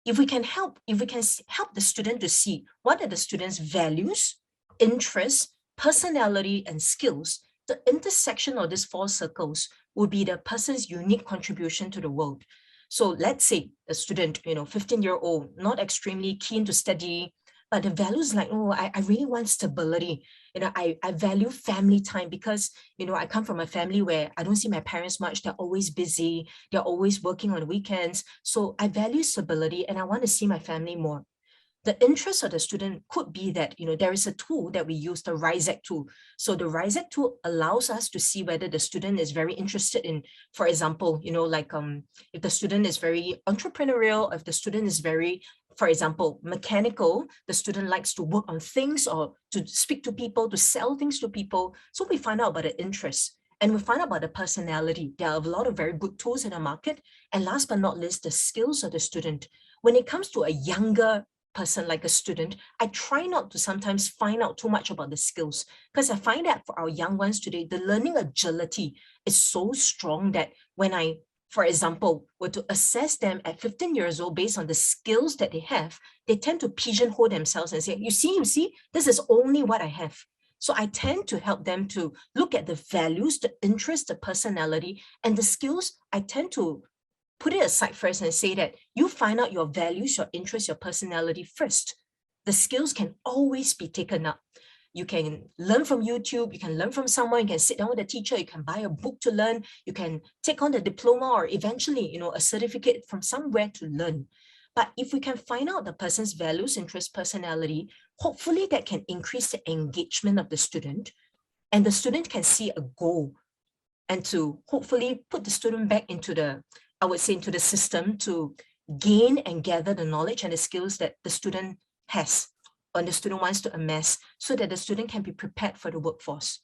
Speaker 4: If we can help the student to see what are the student's values, interests, personality, and skills, the intersection of these 4 circles will be the person's unique contribution to the world. So let's say a student, 15-year-old, not extremely keen to study, but the values like, I really want stability. I value family time because, I come from a family where I don't see my parents much. They're always busy. They're always working on weekends. So I value stability and I want to see my family more. The interest of the student could be that, there is a tool that we use, the RISEC tool. So the RISEC tool allows us to see whether the student is very interested in, for example, if the student is very entrepreneurial, if the student is very, for example, mechanical, the student likes to work on things or to speak to people, to sell things to people. So we find out about the interest. And we find out about the personality. There are a lot of very good tools in the market. And last but not least, the skills of the student. When it comes to a younger person like a student, I try not to sometimes find out too much about the skills because I find that for our young ones today, the learning agility is so strong that when I, for example, were to assess them at 15 years old based on the skills that they have, they tend to pigeonhole themselves and say, you see, this is only what I have. So I tend to help them to look at the values, the interest, the personality, and the skills. I tend to put it aside first and say that you find out your values, your interests, your personality first. The skills can always be taken up. You can learn from YouTube, you can learn from someone, you can sit down with a teacher, you can buy a book to learn, you can take on the diploma or eventually, a certificate from somewhere to learn. But if we can find out the person's values, interests, personality, hopefully that can increase the engagement of the student and the student can see a goal and to hopefully put the student back into the system to gain and gather the knowledge and the skills that the student has or the student wants to amass so that the student can be prepared for the workforce.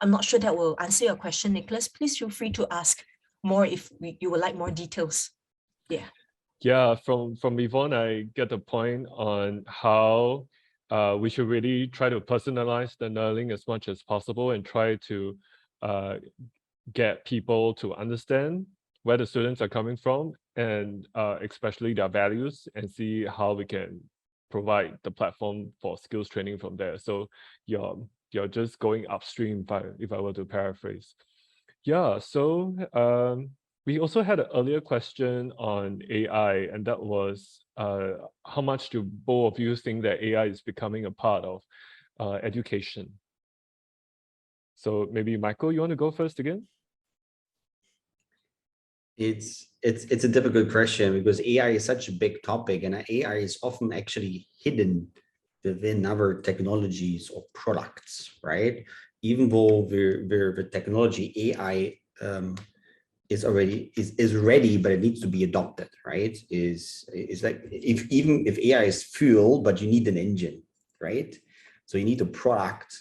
Speaker 4: I'm not sure that will answer your question, Nicholas. Please feel free to ask more if you would like more details.
Speaker 2: Yeah, from Yvonne, I get the point on how we should really try to personalize the learning as much as possible and try to get people to understand where the students are coming from and especially their values and see how we can provide the platform for skills training from there. So you're just going upstream if I were to paraphrase. Yeah, so we also had an earlier question on AI, and that was how much do both of you think that AI is becoming a part of education? So maybe Michael, you want to go first again?
Speaker 3: It's a difficult question because AI is such a big topic and AI is often actually hidden within other technologies or products, right? Even though the technology AI is ready, but it needs to be adopted, right? Is like even if AI is fuel, but you need an engine, right? So you need a product,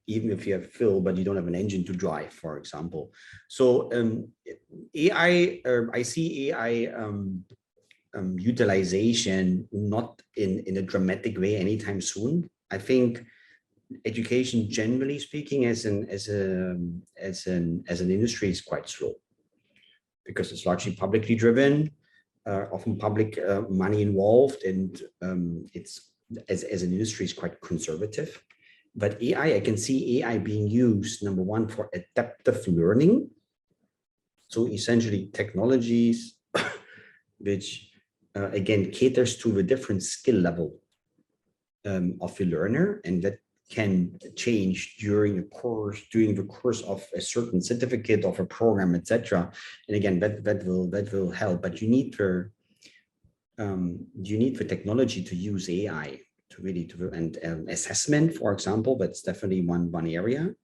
Speaker 3: even if you have fuel, but you don't have an engine to drive, for example. So AI, I see AI utilization not in a dramatic way anytime soon. I think education, generally speaking, as an industry, is quite slow because it's largely publicly driven, often public money involved, and it's as an industry is quite conservative. But I can see AI being used, number one, for adaptive learning. So essentially technologies which, again, caters to the different skill level of the learner, and that can change during the course of a certain certificate of a program, etc. And again, that will help. But you need the technology to use AI to really and assessment, for example. That's definitely one area,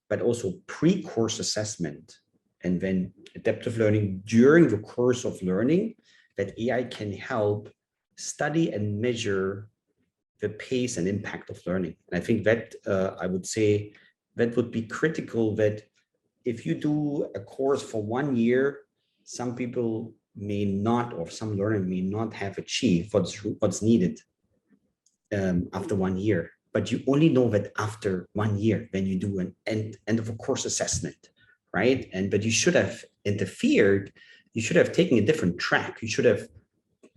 Speaker 3: but also pre-course assessment, and then adaptive learning during the course of learning, that AI can help study and measure the pace and impact of learning. And I think that I would say that would be critical, that if you do a course for 1 year, some people may not, or some learner may not have achieved what's needed after 1 year. But you only know that after 1 year, when you do an end of a course assessment, right? But you should have interfered. You should have taken a different track. You should have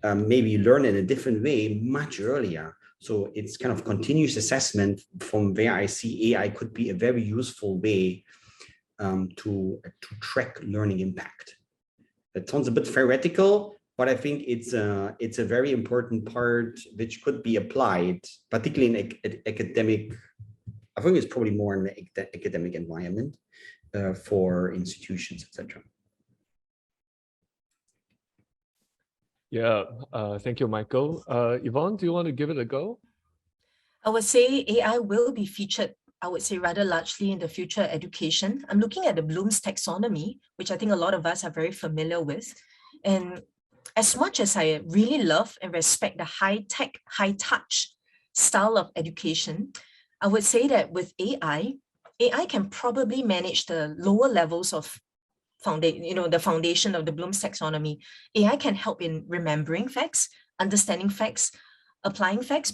Speaker 3: maybe learned in a different way much earlier. So it's kind of continuous assessment, from where I see AI could be a very useful way to track learning impact. It sounds a bit theoretical, but I think it's a very important part which could be applied, particularly in academic. I think it's probably more in the academic environment for institutions, etc.
Speaker 2: Yeah, thank you, Michael. Yvonne, do you want to give it a go?
Speaker 4: I would say AI will be featured, I would say, rather largely in the future education. I'm looking at the Bloom's taxonomy, which I think a lot of us are very familiar with. And as much as I really love and respect the high-tech, high-touch style of education, I would say that with AI can probably manage the lower levels of the foundation of the Bloom's taxonomy. AI can help in remembering facts, understanding facts, applying facts,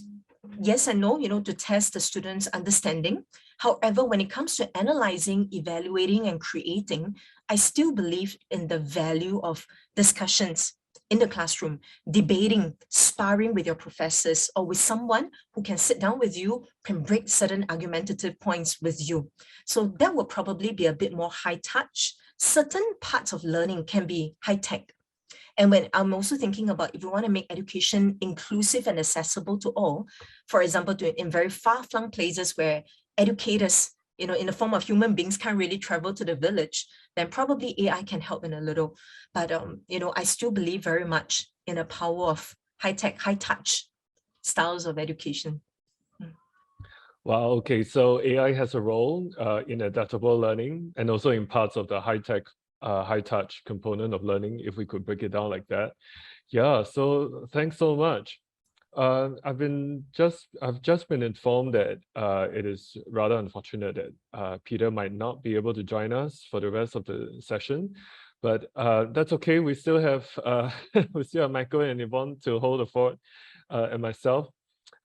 Speaker 4: yes and no, to test the students' understanding. However, when it comes to analyzing, evaluating, and creating, I still believe in the value of discussions in the classroom, debating, sparring with your professors, or with someone who can sit down with you, can break certain argumentative points with you. So that would probably be a bit more high touch. Certain parts of learning can be high tech. And when I'm also thinking about, if we want to make education inclusive and accessible to all, for example, in very far-flung places where educators, in the form of human beings, can't really travel to the village, then probably AI can help in a little. But, I still believe very much in the power of high-tech, high-touch styles of education.
Speaker 2: Wow, okay, so AI has a role in adaptable learning, and also in parts of the high-tech, high-touch component of learning, if we could break it down like that. Yeah, so thanks so much. I've just been informed that it is rather unfortunate that Peter might not be able to join us for the rest of the session, but that's okay. We still have Michael and Yvonne to hold the fort, and myself.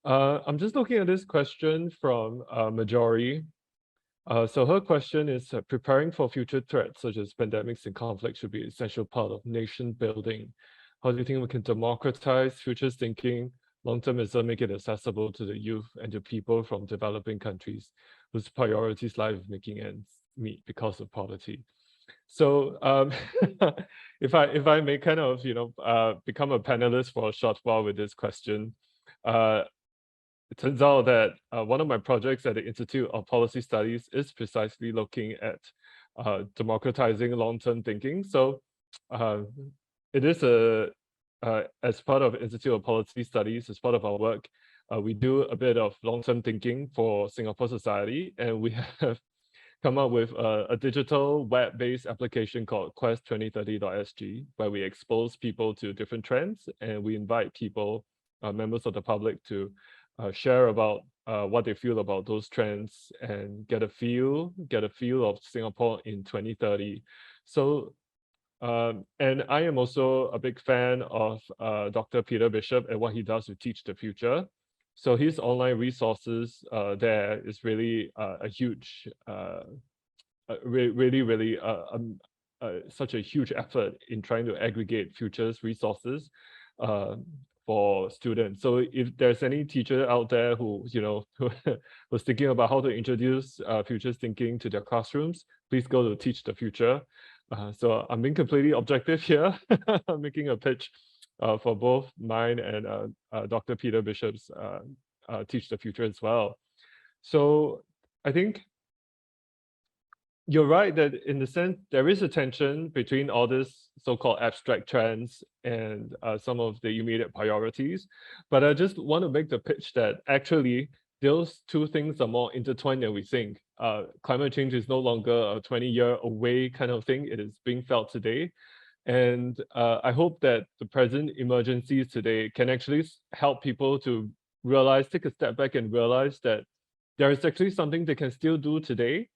Speaker 2: I'm just looking at this question from Majori. So her question is, preparing for future threats such as pandemics and conflicts should be an essential part of nation building. How do you think we can democratize futures thinking, long-termism, make it accessible to the youth and to people from developing countries whose priorities lie with making ends meet because of poverty? So if I may kind of become a panelist for a short while with this question, it turns out that one of my projects at the Institute of Policy Studies is precisely looking at democratizing long-term thinking. So it is as part of Institute of Policy Studies, as part of our work, we do a bit of long-term thinking for Singapore society, and we have come up with a digital web-based application called quest2030.sg, where we expose people to different trends, and we invite people, members of the public, to share about what they feel about those trends and get a feel of Singapore in 2030. So, and I am also a big fan of Dr. Peter Bishop and what he does to teach the future. So his online resources there is really a huge, really such a huge effort in trying to aggregate futures resources for students. So if there's any teacher out there who, who was thinking about how to introduce futures thinking to their classrooms, please go to Teach the Future. So I'm being completely objective here. I'm making a pitch for both mine and Dr. Peter Bishop's Teach the Future as well. So I think you're right that in the sense there is a tension between all this so-called abstract trends and some of the immediate priorities. But I just want to make the pitch that actually those two things are more intertwined than we think. Climate change is no longer a 20-year away kind of thing. It is being felt today. And I hope that the present emergencies today can actually help people to realize, take a step back and realize that there is actually something they can still do today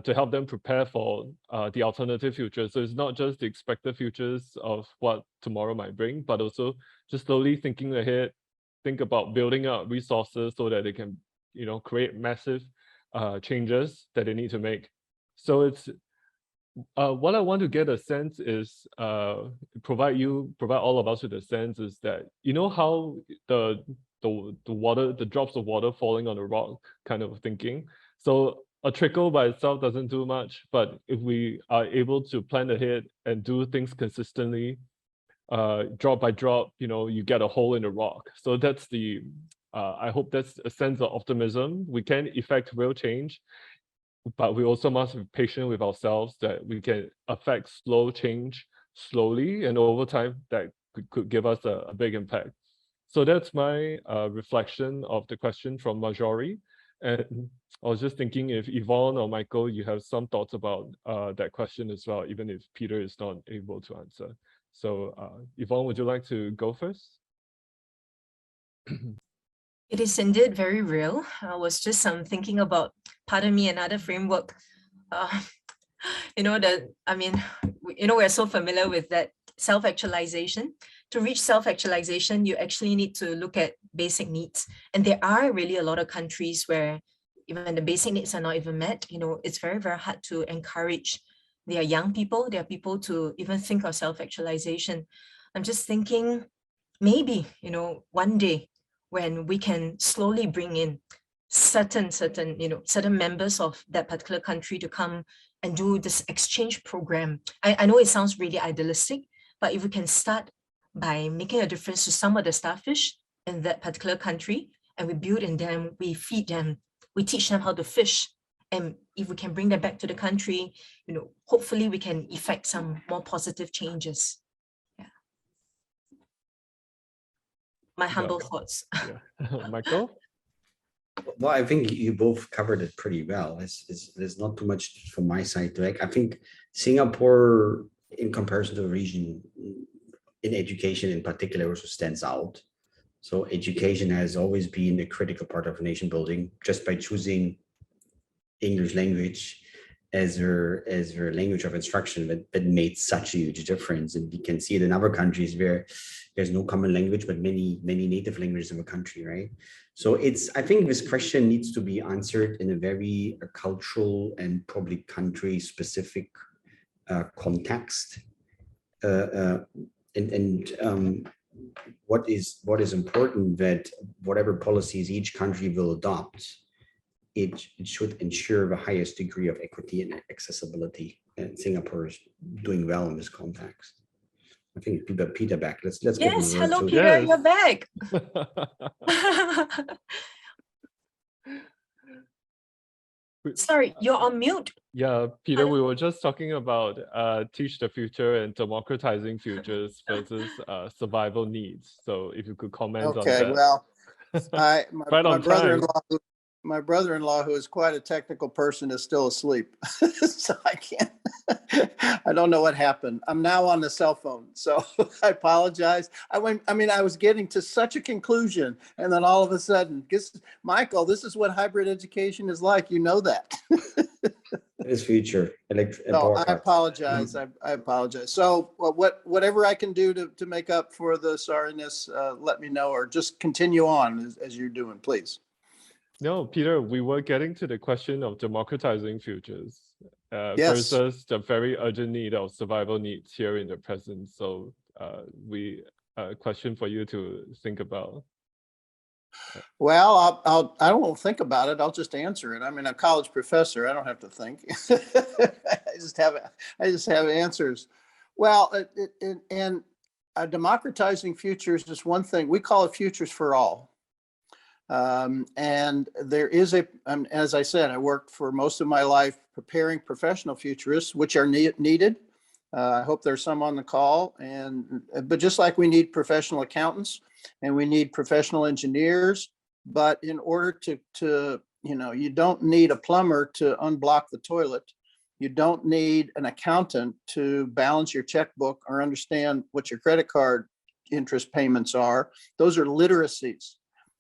Speaker 2: to help them prepare for the alternative future. So it's not just the expected futures of what tomorrow might bring, but also just slowly thinking ahead, think about building up resources so that they can, create massive changes that they need to make. So it's what I want to get a sense is provide all of us with a sense is that how the water, the drops of water falling on a rock kind of thinking. So a trickle by itself doesn't do much, but if we are able to plan ahead and do things consistently, drop by drop, you get a hole in the rock. So that's the, I hope that's a sense of optimism. We can effect real change, but we also must be patient with ourselves that we can affect slow change slowly, and over time that could give us a big impact. So that's my reflection of the question from Marjorie. And I was just thinking if Yvonne or Michael, you have some thoughts about that question as well, even if Peter is not able to answer. So Yvonne, would you like to go first?
Speaker 4: It is indeed very real. I was just thinking about, pardon me, another framework. We're so familiar with that self-actualization. To reach self-actualization, you actually need to look at basic needs. And there are really a lot of countries where even the basic needs are not even met. It's very, very hard to encourage their young people, their people to even think of self-actualization. I'm just thinking maybe, one day when we can slowly bring in certain members of that particular country to come and do this exchange program. I know it sounds really idealistic, but if we can start by making a difference to some of the starfish in that particular country, and we build in them, we feed them, we teach them how to fish, and if we can bring them back to the country, hopefully we can effect some more positive changes. Yeah. My humble thoughts.
Speaker 2: Yeah. Michael?
Speaker 3: Well, I think you both covered it pretty well. There's not too much from my side to I think Singapore, in comparison to the region, in education in particular, also stands out. So education has always been a critical part of nation building, just by choosing English language as their language of instruction, that made such a huge difference. And you can see it in other countries where there's no common language, but many native languages in the country, right? So I think this question needs to be answered in a very cultural and probably country specific context. What is important, that whatever policies each country will adopt, it should ensure the highest degree of equity and accessibility. And Singapore is doing well in this context. I think Peter back. Let's
Speaker 4: yes, hello Peter, you're back. Sorry, you're on mute.
Speaker 2: Yeah, Peter, we were just talking about Teach the Future and democratizing futures versus survival needs. So if you could comment on that.
Speaker 5: Okay, well,
Speaker 2: Right
Speaker 5: my brother-in-law, who is quite a technical person, is still asleep. So I can't, I don't know what happened. I'm now on the cell phone, so I apologize. I was getting to such a conclusion, and then all of a sudden, Michael, this is what hybrid education is like. You know that.
Speaker 3: It is future.
Speaker 5: No, I apologize. I apologize. So whatever I can do to make up for the sorriness, let me know, or just continue on as you're doing, please.
Speaker 2: No, Peter, we were getting to the question of democratizing futures
Speaker 5: Yes.
Speaker 2: versus the very urgent need of survival needs here in the present. So we question for you to think about.
Speaker 5: Well, I won't think about it. I'll just answer it. I mean, I'm a college professor. I don't have to think. I just have answers. Well, and democratizing futures is one thing. We call it futures for all. And there is as I said, I worked for most of my life preparing professional futurists, which are needed. I hope there's some on the call. But just like we need professional accountants and we need professional engineers, but in order to you don't need a plumber to unblock the toilet. You don't need an accountant to balance your checkbook or understand what your credit card interest payments are. Those are literacies.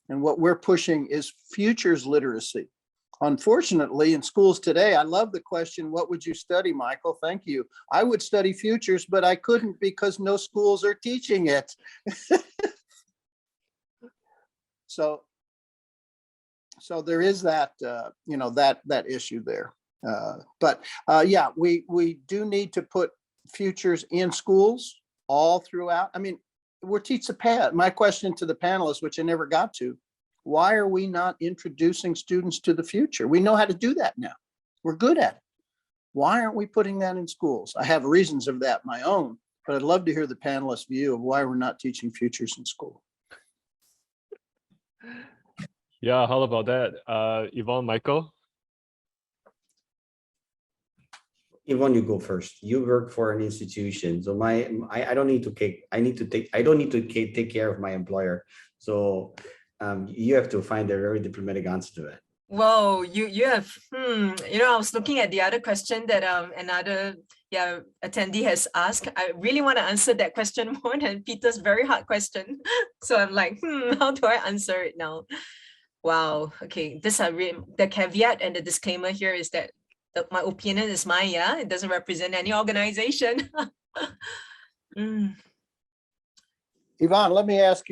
Speaker 5: And what we're pushing is futures literacy. Unfortunately, in schools today, I love the question, what would you study, Michael? Thank you. I would study futures, but I couldn't because no schools are teaching it. So there is that, that issue there. But yeah, we do need to put futures in schools all throughout. I mean, we're teaching my question to the panelists, which I never got to, why are we not introducing students to the future? We know how to do that now. We're good at it. Why aren't we putting that in schools? I have reasons of that, my own, but I'd love to hear the panelists' view of why we're not teaching futures in school.
Speaker 2: Yeah, how about that? Yvonne, Michael?
Speaker 3: Yvonne, you go first. You work for an institution, so I don't need to take care of my employer. So you have to find a very diplomatic answer to it.
Speaker 4: Whoa, you have I was looking at the other question that another attendee has asked. I really want to answer that question more than Peter's very hard question. So I'm like, how do I answer it now? Wow. Okay, the caveat and the disclaimer here is that my opinion is mine. Yeah, it doesn't represent any organization.
Speaker 5: Yvonne, let me ask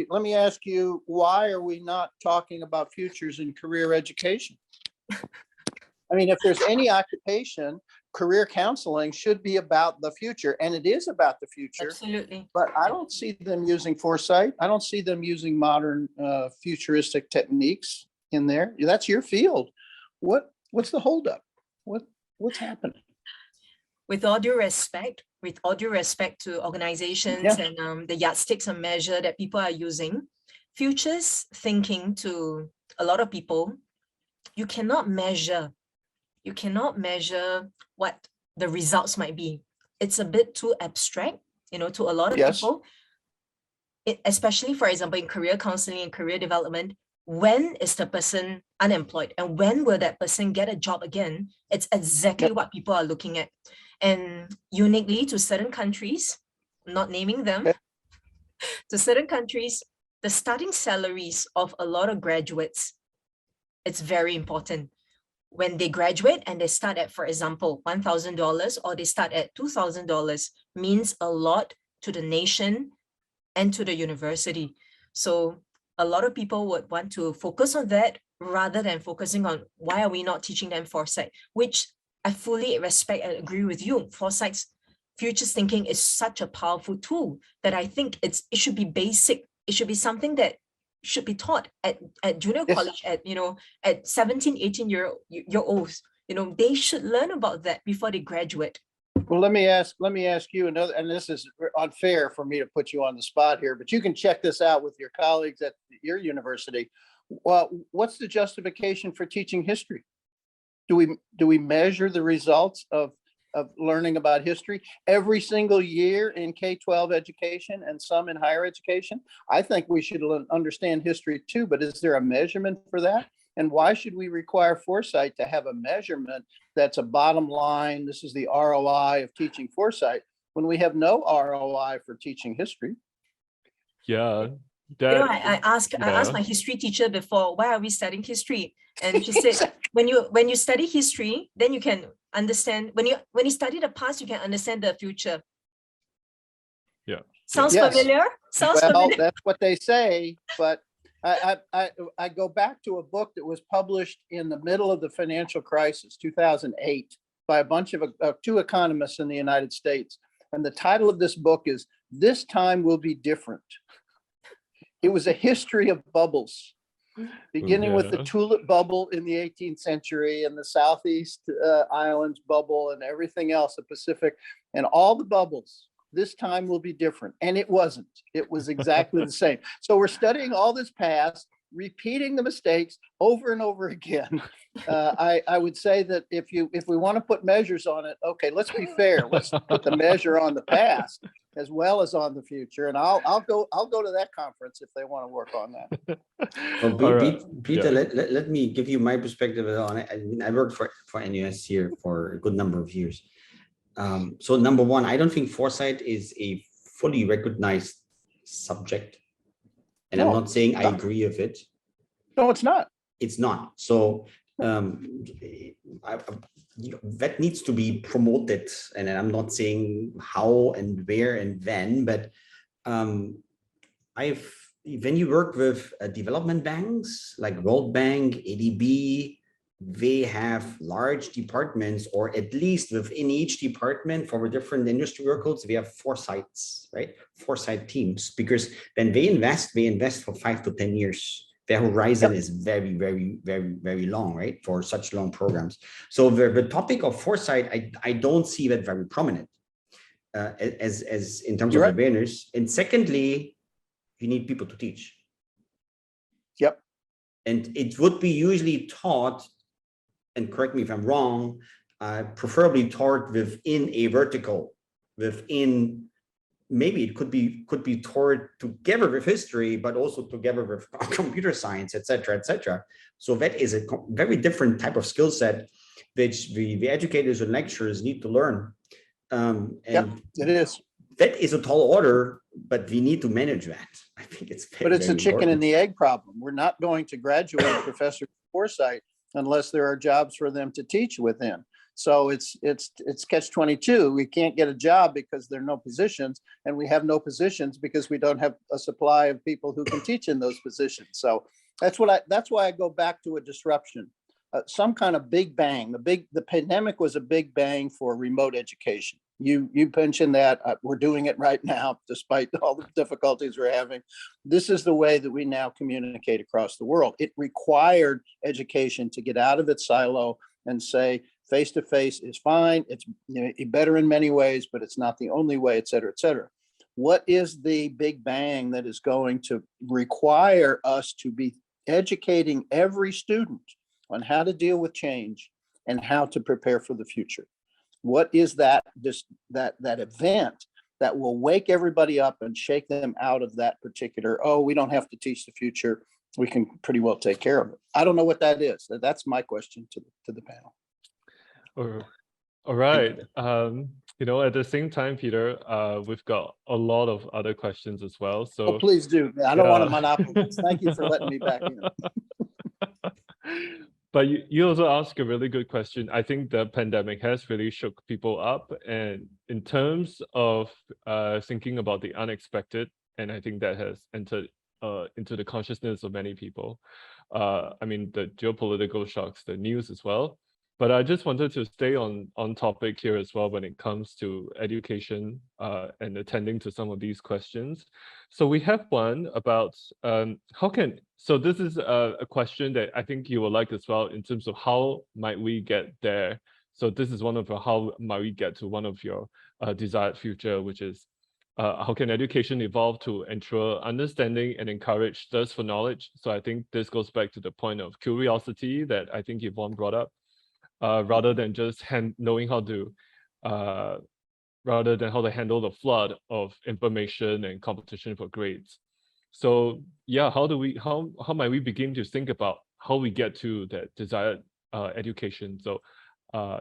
Speaker 5: you, why are we not talking about futures in career education? I mean, if there's any occupation, career counseling should be about the future, and it is about the future.
Speaker 4: Absolutely.
Speaker 5: But I don't see them using foresight. I don't see them using modern futuristic techniques in there. That's your field. What's the holdup? What's happening?
Speaker 4: With all due respect to organizations and the yardsticks and measure that people are using, futures thinking to a lot of people, you cannot measure what the results might be. It's a bit too abstract, to a lot of people, especially, for example, in career counseling and career development. When is the person unemployed and when will that person get a job again? It's exactly what people are looking at. And uniquely to certain countries, not naming them, to certain countries, the starting salaries of a lot of graduates, it's very important. When they graduate and they start at, for example, $1,000 or they start at $2,000 means a lot to the nation and to the university. So a lot of people would want to focus on that rather than focusing on why are we not teaching them foresight, which I fully respect and agree with you. Foresight's futures thinking is such a powerful tool that I think it should be basic. It should be something that should be taught at junior college, at 17, 18-year-olds. They should learn about that before they graduate.
Speaker 5: Well, let me ask you another, and this is unfair for me to put you on the spot here, but you can check this out with your colleagues at your university. Well, what's the justification for teaching history? Do we measure the results of learning about history every single year in K-12 education and some in higher education? I think we should understand history too, but is there a measurement for that? And why should we require foresight to have a measurement that's a bottom line? This is the ROI of teaching foresight when we have no ROI for teaching history.
Speaker 2: Yeah.
Speaker 4: I asked my history teacher before, why are we studying history? And she said, when you study history, then you can understand, when you study the past, you can understand the future.
Speaker 2: Yeah.
Speaker 4: Sounds familiar? Familiar.
Speaker 5: That's what they say, but I go back to a book that was published in the middle of the financial crisis, 2008, by a bunch of two economists in the United States. And the title of this book is This Time Will Be Different. It was a history of bubbles, beginning with the tulip bubble in the 18th century and the Southeast Islands bubble and everything else, the Pacific, and all the bubbles. This time will be different. And it wasn't. It was exactly the same. So we're studying all this past, repeating the mistakes over and over again. I would say that if we want to put measures on it, okay, let's be fair. Let's put the measure on the past as well as on the future. And I'll go to that conference if they want to work on that.
Speaker 3: Well, Peter, let me give you my perspective on it. I mean, I worked for NUS here for a good number of years. So number one, I don't think foresight is a fully recognized subject. And I'm not saying I agree with it.
Speaker 5: No, it's not.
Speaker 3: It's not. So that needs to be promoted. And I'm not saying how and where and when, but when you work with development banks like World Bank, ADB, they have large departments, or at least within each department for different industry verticals, we have foresights, right? Foresight teams, because when they invest for 5 to 10 years. Their horizon is very, very, very, very long, right? For such long programs. So the topic of foresight, I don't see that very prominent as in terms of awareness. And secondly, you need people to teach.
Speaker 5: Yep.
Speaker 3: And it would be usually taught, and correct me if I'm wrong, preferably taught within a vertical, maybe it could be taught together with history, but also together with computer science, et cetera. So that is a very different type of skill set, which the educators and lecturers need to learn.
Speaker 5: And it is.
Speaker 3: That is a tall order, but we need to manage that. I think it's very,
Speaker 5: but it's a chicken
Speaker 3: important.
Speaker 5: and the egg problem. We're not going to graduate professors of foresight unless there are jobs for them to teach within. So it's catch-22. We can't get a job because there are no positions, and we have no positions because we don't have a supply of people who can teach in those positions. So that's why I go back to a disruption, some kind of big bang. The pandemic was a big bang for remote education. You mentioned that we're doing it right now, despite all the difficulties we're having. This is the way that we now communicate across the world. It required education to get out of its silo and say face-to-face is fine. It's better in many ways, but it's not the only way, et cetera, et cetera. What is the big bang that is going to require us to be educating every student on how to deal with change and how to prepare for the future? What is that event that will wake everybody up and shake them out of that particular, we don't have to teach the future, we can pretty well take care of it? I don't know what that is. That's my question to the panel.
Speaker 2: All right. At the same time, Peter, we've got a lot of other questions as well. So
Speaker 5: please do. I don't want to monopolize. Thank you for letting me back in.
Speaker 2: But you also ask a really good question. I think the pandemic has really shook people up, and in terms of thinking about the unexpected, and I think that has entered into the consciousness of many people. I mean, the geopolitical shocks, the news as well. But I just wanted to stay on topic here as well when it comes to education and attending to some of these questions. So we have one about so this is a question that I think you will like as well in terms of how might we get there. So this is one of how might we get to one of your desired future, which is how can education evolve to ensure understanding and encourage thirst for knowledge? So I think this goes back to the point of curiosity that I think Yvonne brought up. Rather than just knowing how to handle the flood of information and competition for grades. So yeah, how might we begin to think about how we get to that desired education? So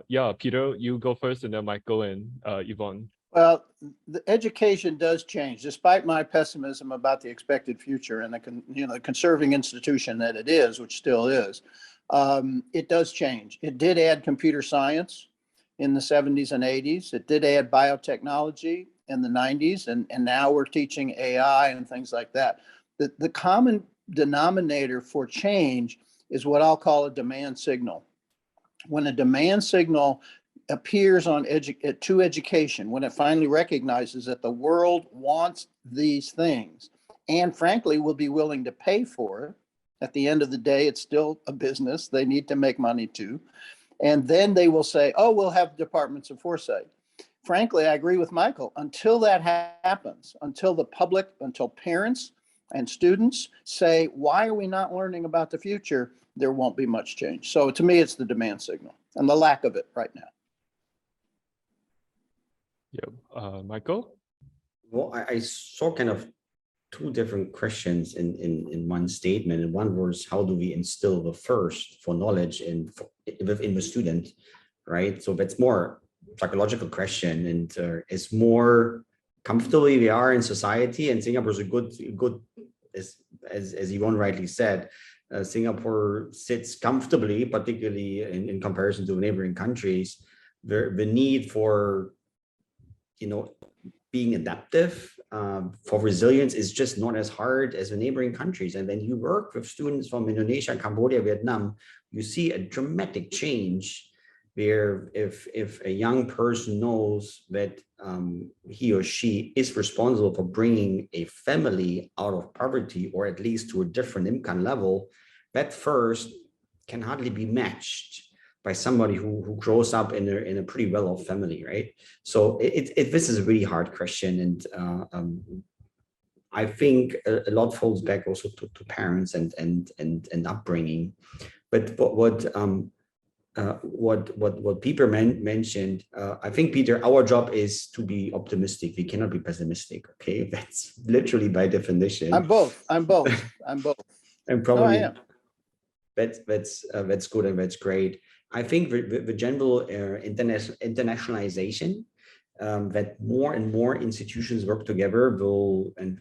Speaker 2: yeah, Peter, you go first, and then Michael and Yvonne.
Speaker 5: Well, the education does change, despite my pessimism about the expected future and the conserving institution that it is, which still is. It does change. It did add computer science in the 70s and 80s. It did add biotechnology in the 90s. And now we're teaching AI and things like that. The common denominator for change is what I'll call a demand signal. When a demand signal appears on to education, when it finally recognizes that the world wants these things and frankly will be willing to pay for it, at the end of the day, it's still a business. They need to make money too. And then they will say, oh, we'll have departments of foresight. Frankly, I agree with Michael. Until that happens, until the public, until parents and students say, why are we not learning about the future? There won't be much change. So to me, it's the demand signal and the lack of it right now.
Speaker 2: Yeah, Michael?
Speaker 3: Well, I saw kind of two different questions in one statement. And one was, how do we instill the thirst for knowledge within the student, right? So that's more psychological question, and is more comfortably we are in society. And Singapore is a good as Yvonne rightly said, Singapore sits comfortably, particularly in comparison to neighboring countries. The need for, being adaptive, for resilience is just not as hard as the neighboring countries. And then you work with students from Indonesia, Cambodia, Vietnam, you see a dramatic change where if a young person knows that he or she is responsible for bringing a family out of poverty, or at least to a different income level, that first can hardly be matched by somebody who grows up in a pretty well-off family, right? So this is a really hard question, and I think a lot falls back also to parents and upbringing. But what Peter mentioned, I think, Peter, our job is to be optimistic. We cannot be pessimistic. Okay, that's literally by definition.
Speaker 5: I'm both. And
Speaker 3: probably
Speaker 5: no,
Speaker 3: that's good and that's great. I think the general internationalization, that more and more institutions work together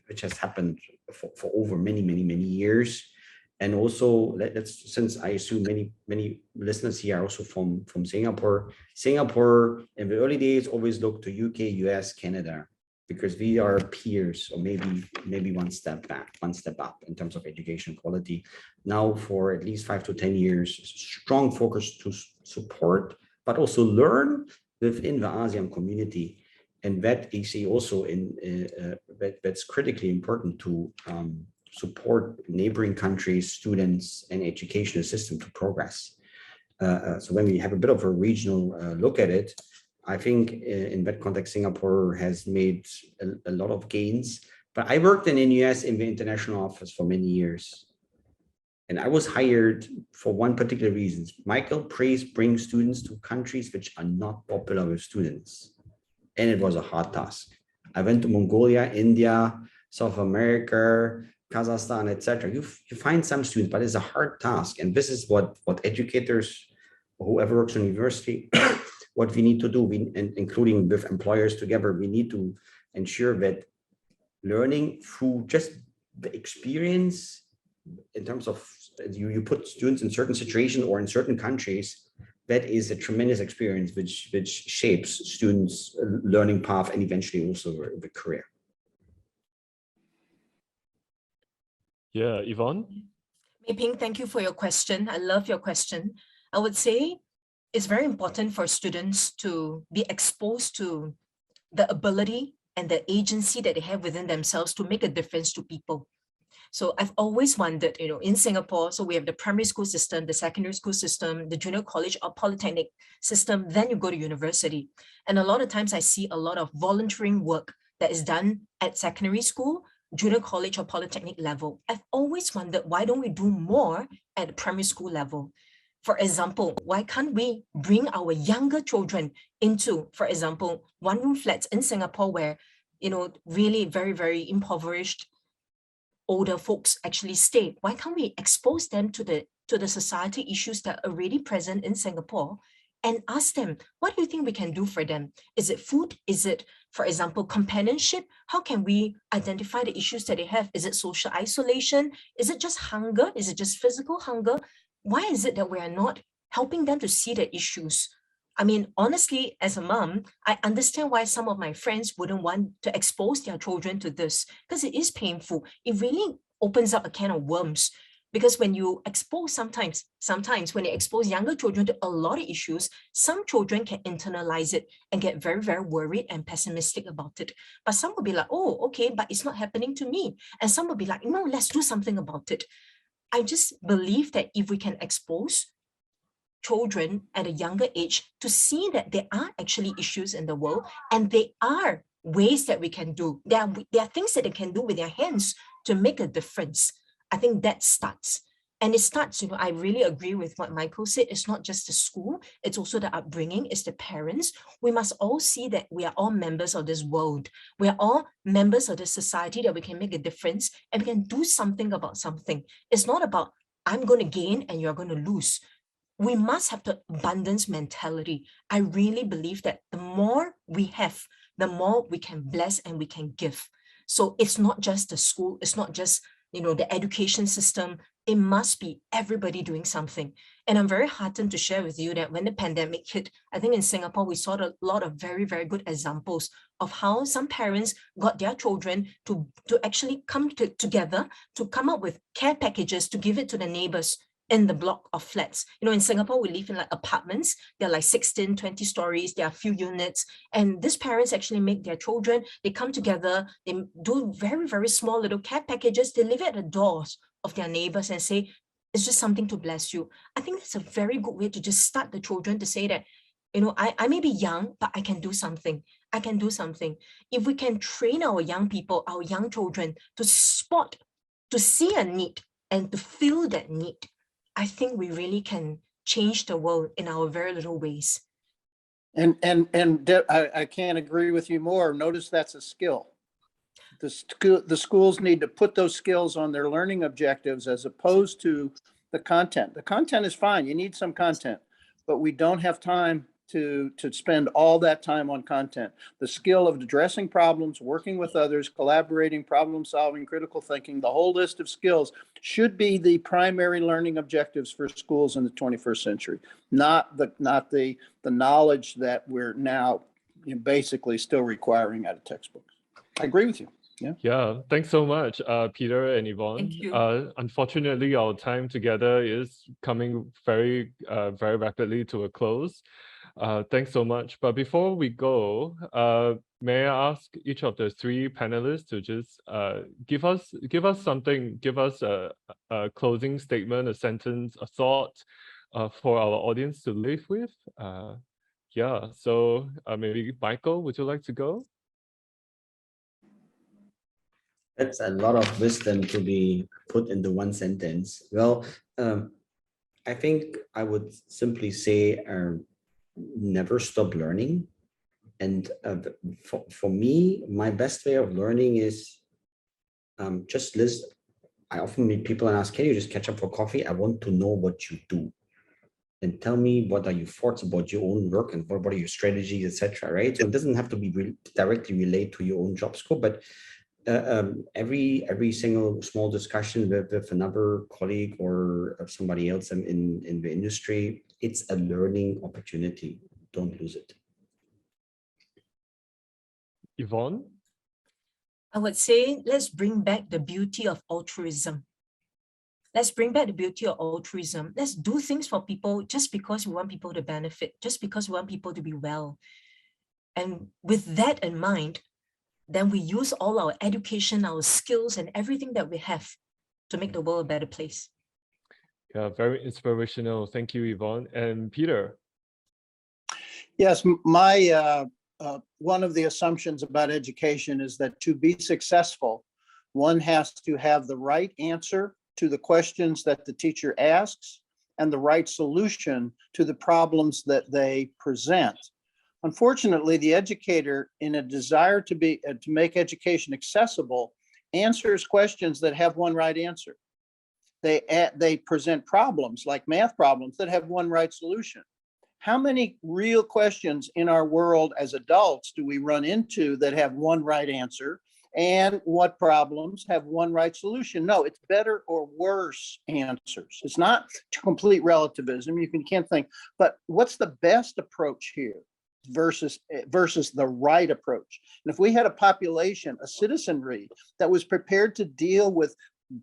Speaker 3: which has happened for over many years. And also, since I assume many listeners here are also from Singapore. Singapore in the early days always looked to UK, US, Canada, because we are peers, or maybe one step up in terms of education quality. Now, for at least 5 to 10 years, strong focus to support, but also learn within the ASEAN community, and that you see also that's critically important to support neighboring countries, students, and educational system to progress. So when we have a bit of a regional look at it, I think in that context, Singapore has made a lot of gains. But I worked in the US in the international office for many years. And I was hired for one particular reason. Michael, please bring students to countries which are not popular with students. And it was a hard task. I went to Mongolia, India, South America, Kazakhstan, etc. You find some students, but it's a hard task. And this is what educators, whoever works in university, what we need to do, including with employers together, we need to ensure that learning through just the experience, in terms of you put students in certain situations or in certain countries, that is a tremendous experience which shapes students' learning path and eventually also the career.
Speaker 2: Yeah, Yvonne?
Speaker 4: Mei Ping, thank you for your question. I love your question. I would say it's very important for students to be exposed to the ability and the agency that they have within themselves to make a difference to people. So I've always wondered, in Singapore, so we have the primary school system, the secondary school system, the junior college or polytechnic system, then you go to university. And a lot of times I see a lot of volunteering work that is done at secondary school, junior college or polytechnic level. I've always wondered, why don't we do more at the primary school level? For example, why can't we bring our younger children into, for example, one-room flats in Singapore where, really very, very impoverished older folks actually stay? Why can't we expose them to the society issues that are already present in Singapore and ask them, what do you think we can do for them? Is it food? Is it, for example, companionship? How can we identify the issues that they have? Is it social isolation? Is it just hunger? Is it just physical hunger? Why is it that we are not helping them to see the issues? I mean, honestly, as a mom, I understand why some of my friends wouldn't want to expose their children to this, because it is painful. It really opens up a can of worms, Because when you expose sometimes when you expose younger children to a lot of issues, some children can internalize it and get very, very worried and pessimistic about it. But some will be like, oh, okay, but it's not happening to me. And some will be like, no, let's do something about it. I just believe that if we can expose children at a younger age to see that there are actually issues in the world and there are ways that we can do, there are things that they can do with their hands to make a difference. I think that starts. And it starts, I really agree with what Michael said. It's not just the school, it's also the upbringing, it's the parents. We must all see that we are all members of this world. We are all members of the society, that we can make a difference and we can do something about something. It's not about, I'm going to gain and you're going to lose. We must have the abundance mentality. I really believe that the more we have, the more we can bless and we can give. So it's not just the school, it's not just the education system. It must be everybody doing something. And I'm very heartened to share with you that when the pandemic hit, I think in Singapore, we saw a lot of very, very good examples of how some parents got their children to actually come together to come up with care packages to give it to the neighbors in the block of flats. In Singapore, we live in like apartments. They're like 16, 20 stories. There are a few units. And these parents actually make their children, they come together, they do very, very small little care packages. They leave it at the doors of their neighbors and say, it's just something to bless you. I think that's a very good way to just start the children to say that, I may be young, but I can do something. I can do something. If we can train our young people, our young children to spot, to see a need and to feel that need, I think we really can change the world in our very little ways.
Speaker 5: And I can't agree with you more. Notice that's a skill. The schools need to put those skills on their learning objectives as opposed to the content. The content is fine. You need some content, but we don't have time to spend all that time on content. The skill of addressing problems, working with others, collaborating, problem solving, critical thinking, the whole list of skills should be the primary learning objectives for schools in the 21st century, not the knowledge that we're now basically still requiring out of textbooks. I agree with you.
Speaker 2: Yeah, thanks so much, Peter and Yvonne.
Speaker 4: Thank you.
Speaker 2: Unfortunately, our time together is coming very, very rapidly to a close. Thanks so much. But before we go, may I ask each of the three panelists to just give us a closing statement, a sentence, a thought for our audience to live with. Yeah, so maybe Michael, would you like to go?
Speaker 3: That's a lot of wisdom to be put into one sentence. Well, I think I would simply say never stop learning. And for me, my best way of learning is just listen. I often meet people and ask, can you just catch up for coffee? I want to know what you do. And tell me, what are your thoughts about your own work and what are your strategies, etc. Right? So it doesn't have to be directly related to your own job scope, but every single small discussion with another colleague or somebody else in the industry, it's a learning opportunity. Don't lose it.
Speaker 2: Yvonne?
Speaker 4: I would say, let's bring back the beauty of altruism. Let's bring back the beauty of altruism. Let's do things for people just because we want people to benefit, just because we want people to be well. And with that in mind, then we use all our education, our skills, and everything that we have to make the world a better place.
Speaker 2: Yeah, very inspirational. Thank you, Yvonne. And Peter?
Speaker 5: Yes, my one of the assumptions about education is that to be successful, one has to have the right answer to the questions that the teacher asks and the right solution to the problems that they present. Unfortunately, the educator, in a desire to make education accessible, answers questions that have one right answer. They present problems like math problems that have one right solution. How many real questions in our world as adults do we run into that have one right answer? And what problems have one right solution? No, it's better or worse answers. It's not complete relativism. You can't think, but what's the best approach here versus the right approach? And if we had a population, a citizenry that was prepared to deal with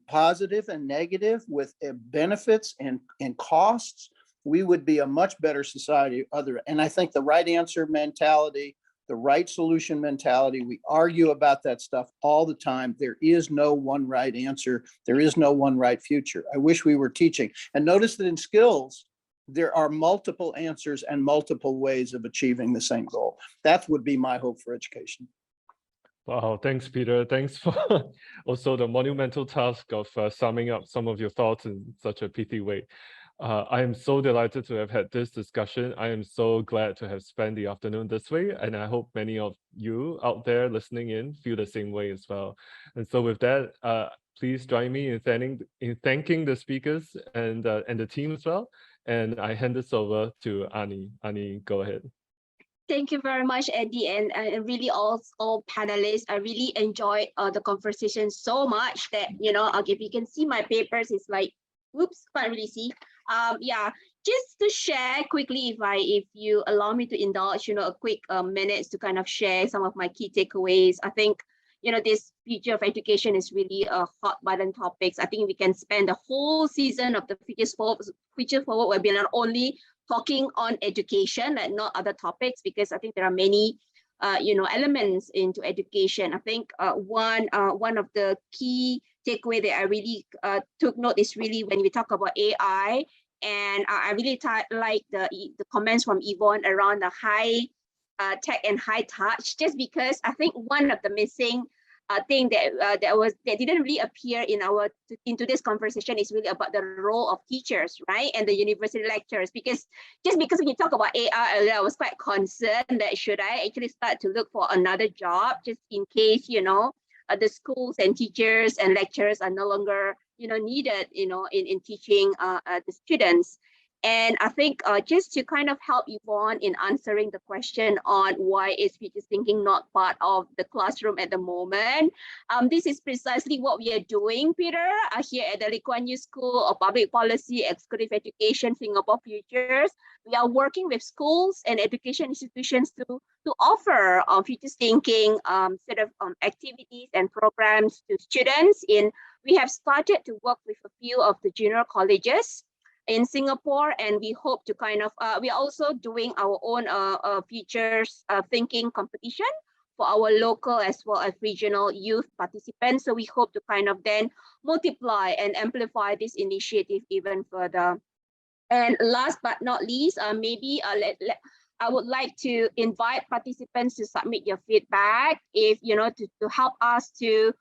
Speaker 5: positive and negative, with benefits and costs, we would be a much better society. And I think the right answer mentality, the right solution mentality, we argue about that stuff all the time. There is no one right answer. There is no one right future. I wish we were teaching. And notice that in skills, there are multiple answers and multiple ways of achieving the same goal. That would be my hope for education.
Speaker 2: Wow, thanks, Peter. Thanks for also the monumental task of summing up some of your thoughts in such a pithy way. I am so delighted to have had this discussion. I am so glad to have spent the afternoon this way, and I hope many of you out there listening in feel the same way as well. And so with that, please join me in thanking the speakers and the team as well. And I hand this over to Ani. Ani, go ahead.
Speaker 1: Thank you very much, Eddie, and really all panelists. I really enjoyed the conversation so much that, if you can see my papers, it's like, whoops, can't really see. Yeah, just to share quickly, if you allow me to indulge, a quick minutes to kind of share some of my key takeaways. I think, this future of education is really a hot button topics. I think we can spend the whole season of the Future Forward webinar only talking on education and not other topics, because I think there are many, elements into education. I think one of the key takeaway that I really took note is really when we talk about AI, and I really like the comments from Yvonne around the high tech and high touch, just because I think one of the missing thing that didn't really appear in today's conversation is really about the role of teachers, right, and the university lecturers. Because when you talk about AI earlier, I was quite concerned that should I actually start to look for another job just in case the schools and teachers and lecturers are no longer needed in teaching the students. And I think just to kind of help Yvonne in answering the question on why is future thinking not part of the classroom at the moment, this is precisely what we are doing, Peter, here at the Lee Kuan Yew School of Public Policy, Executive Education, Singapore Futures. We are working with schools and education institutions to offer future thinking sort of activities and programs to students. We have started to work with a few of the junior colleges in Singapore, and we hope to kind of, we are also doing our own futures thinking competition for our local as well as regional youth participants. So we hope to kind of then multiply and amplify this initiative even further. And last but not least, maybe I would like to invite participants to submit your feedback, if to help us to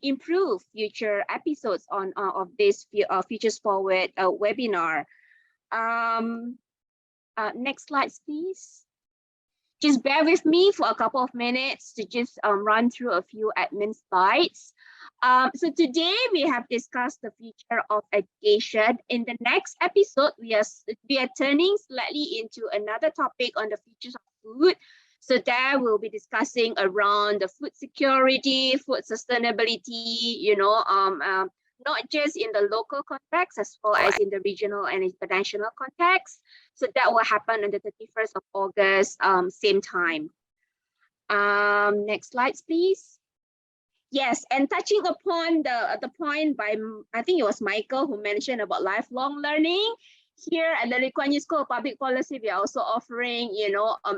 Speaker 1: improve future episodes of this Futures Forward webinar. Next slide, please. Just bear with me for a couple of minutes to just run through a few admin slides. So today we have discussed the future of education. In the next episode, we are turning slightly into another topic on the futures of food. So there we'll be discussing around the food security, food sustainability, not just in the local context as well as in the regional and international context. So that will happen on the 31st of August, same time. Next slides, please. Yes, and touching upon the point by, I think it was Michael who mentioned about lifelong learning. Here at the Lee Kuan Yew School of Public Policy, we are also offering,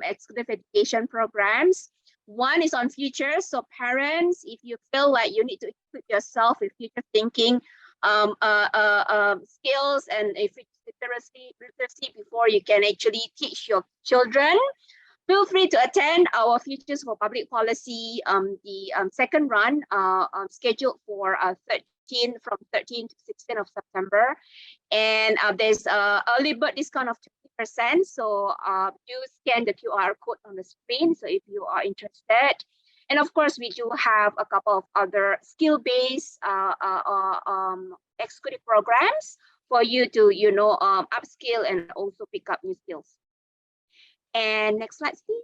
Speaker 1: executive education programs. One is on futures. So parents, if you feel like you need to equip yourself with future thinking skills and literacy before you can actually teach your children, feel free to attend our Futures for Public Policy, the second run scheduled for from 13 to 16 of September. And there's an early bird discount of 20%. So do scan the QR code on the screen. So if you are interested. And of course, we do have a couple of other skill-based executive programs for you to, upskill and also pick up new skills. And next slide, please.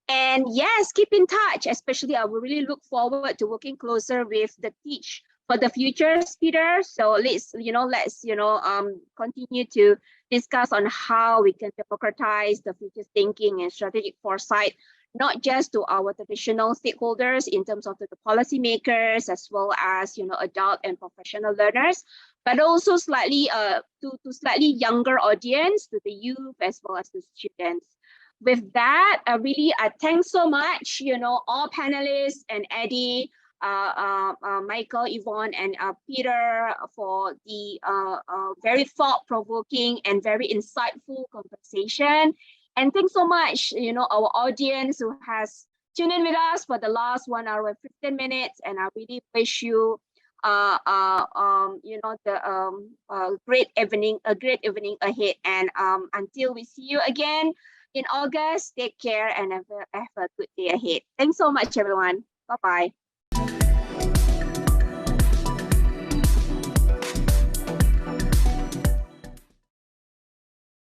Speaker 1: And yes, keep in touch. Especially, I will really look forward to working closer with the Teach for the Futures, Peter. So let's continue to discuss on how we can democratize the future thinking and strategic foresight, not just to our traditional stakeholders in terms of the policymakers, as well as, adult and professional learners, but also slightly to slightly younger audience, to the youth as well as the students. With that, really, thanks so much, all panelists and Eddie, Michael, Yvonne, and Peter for the very thought-provoking and very insightful conversation. And thanks so much, our audience who has tuned in with us for the last 1 hour and 15 minutes. And I really wish you, great evening ahead. And until we see you again in August, take care and have a good day ahead. Thanks so much, everyone. Bye-bye.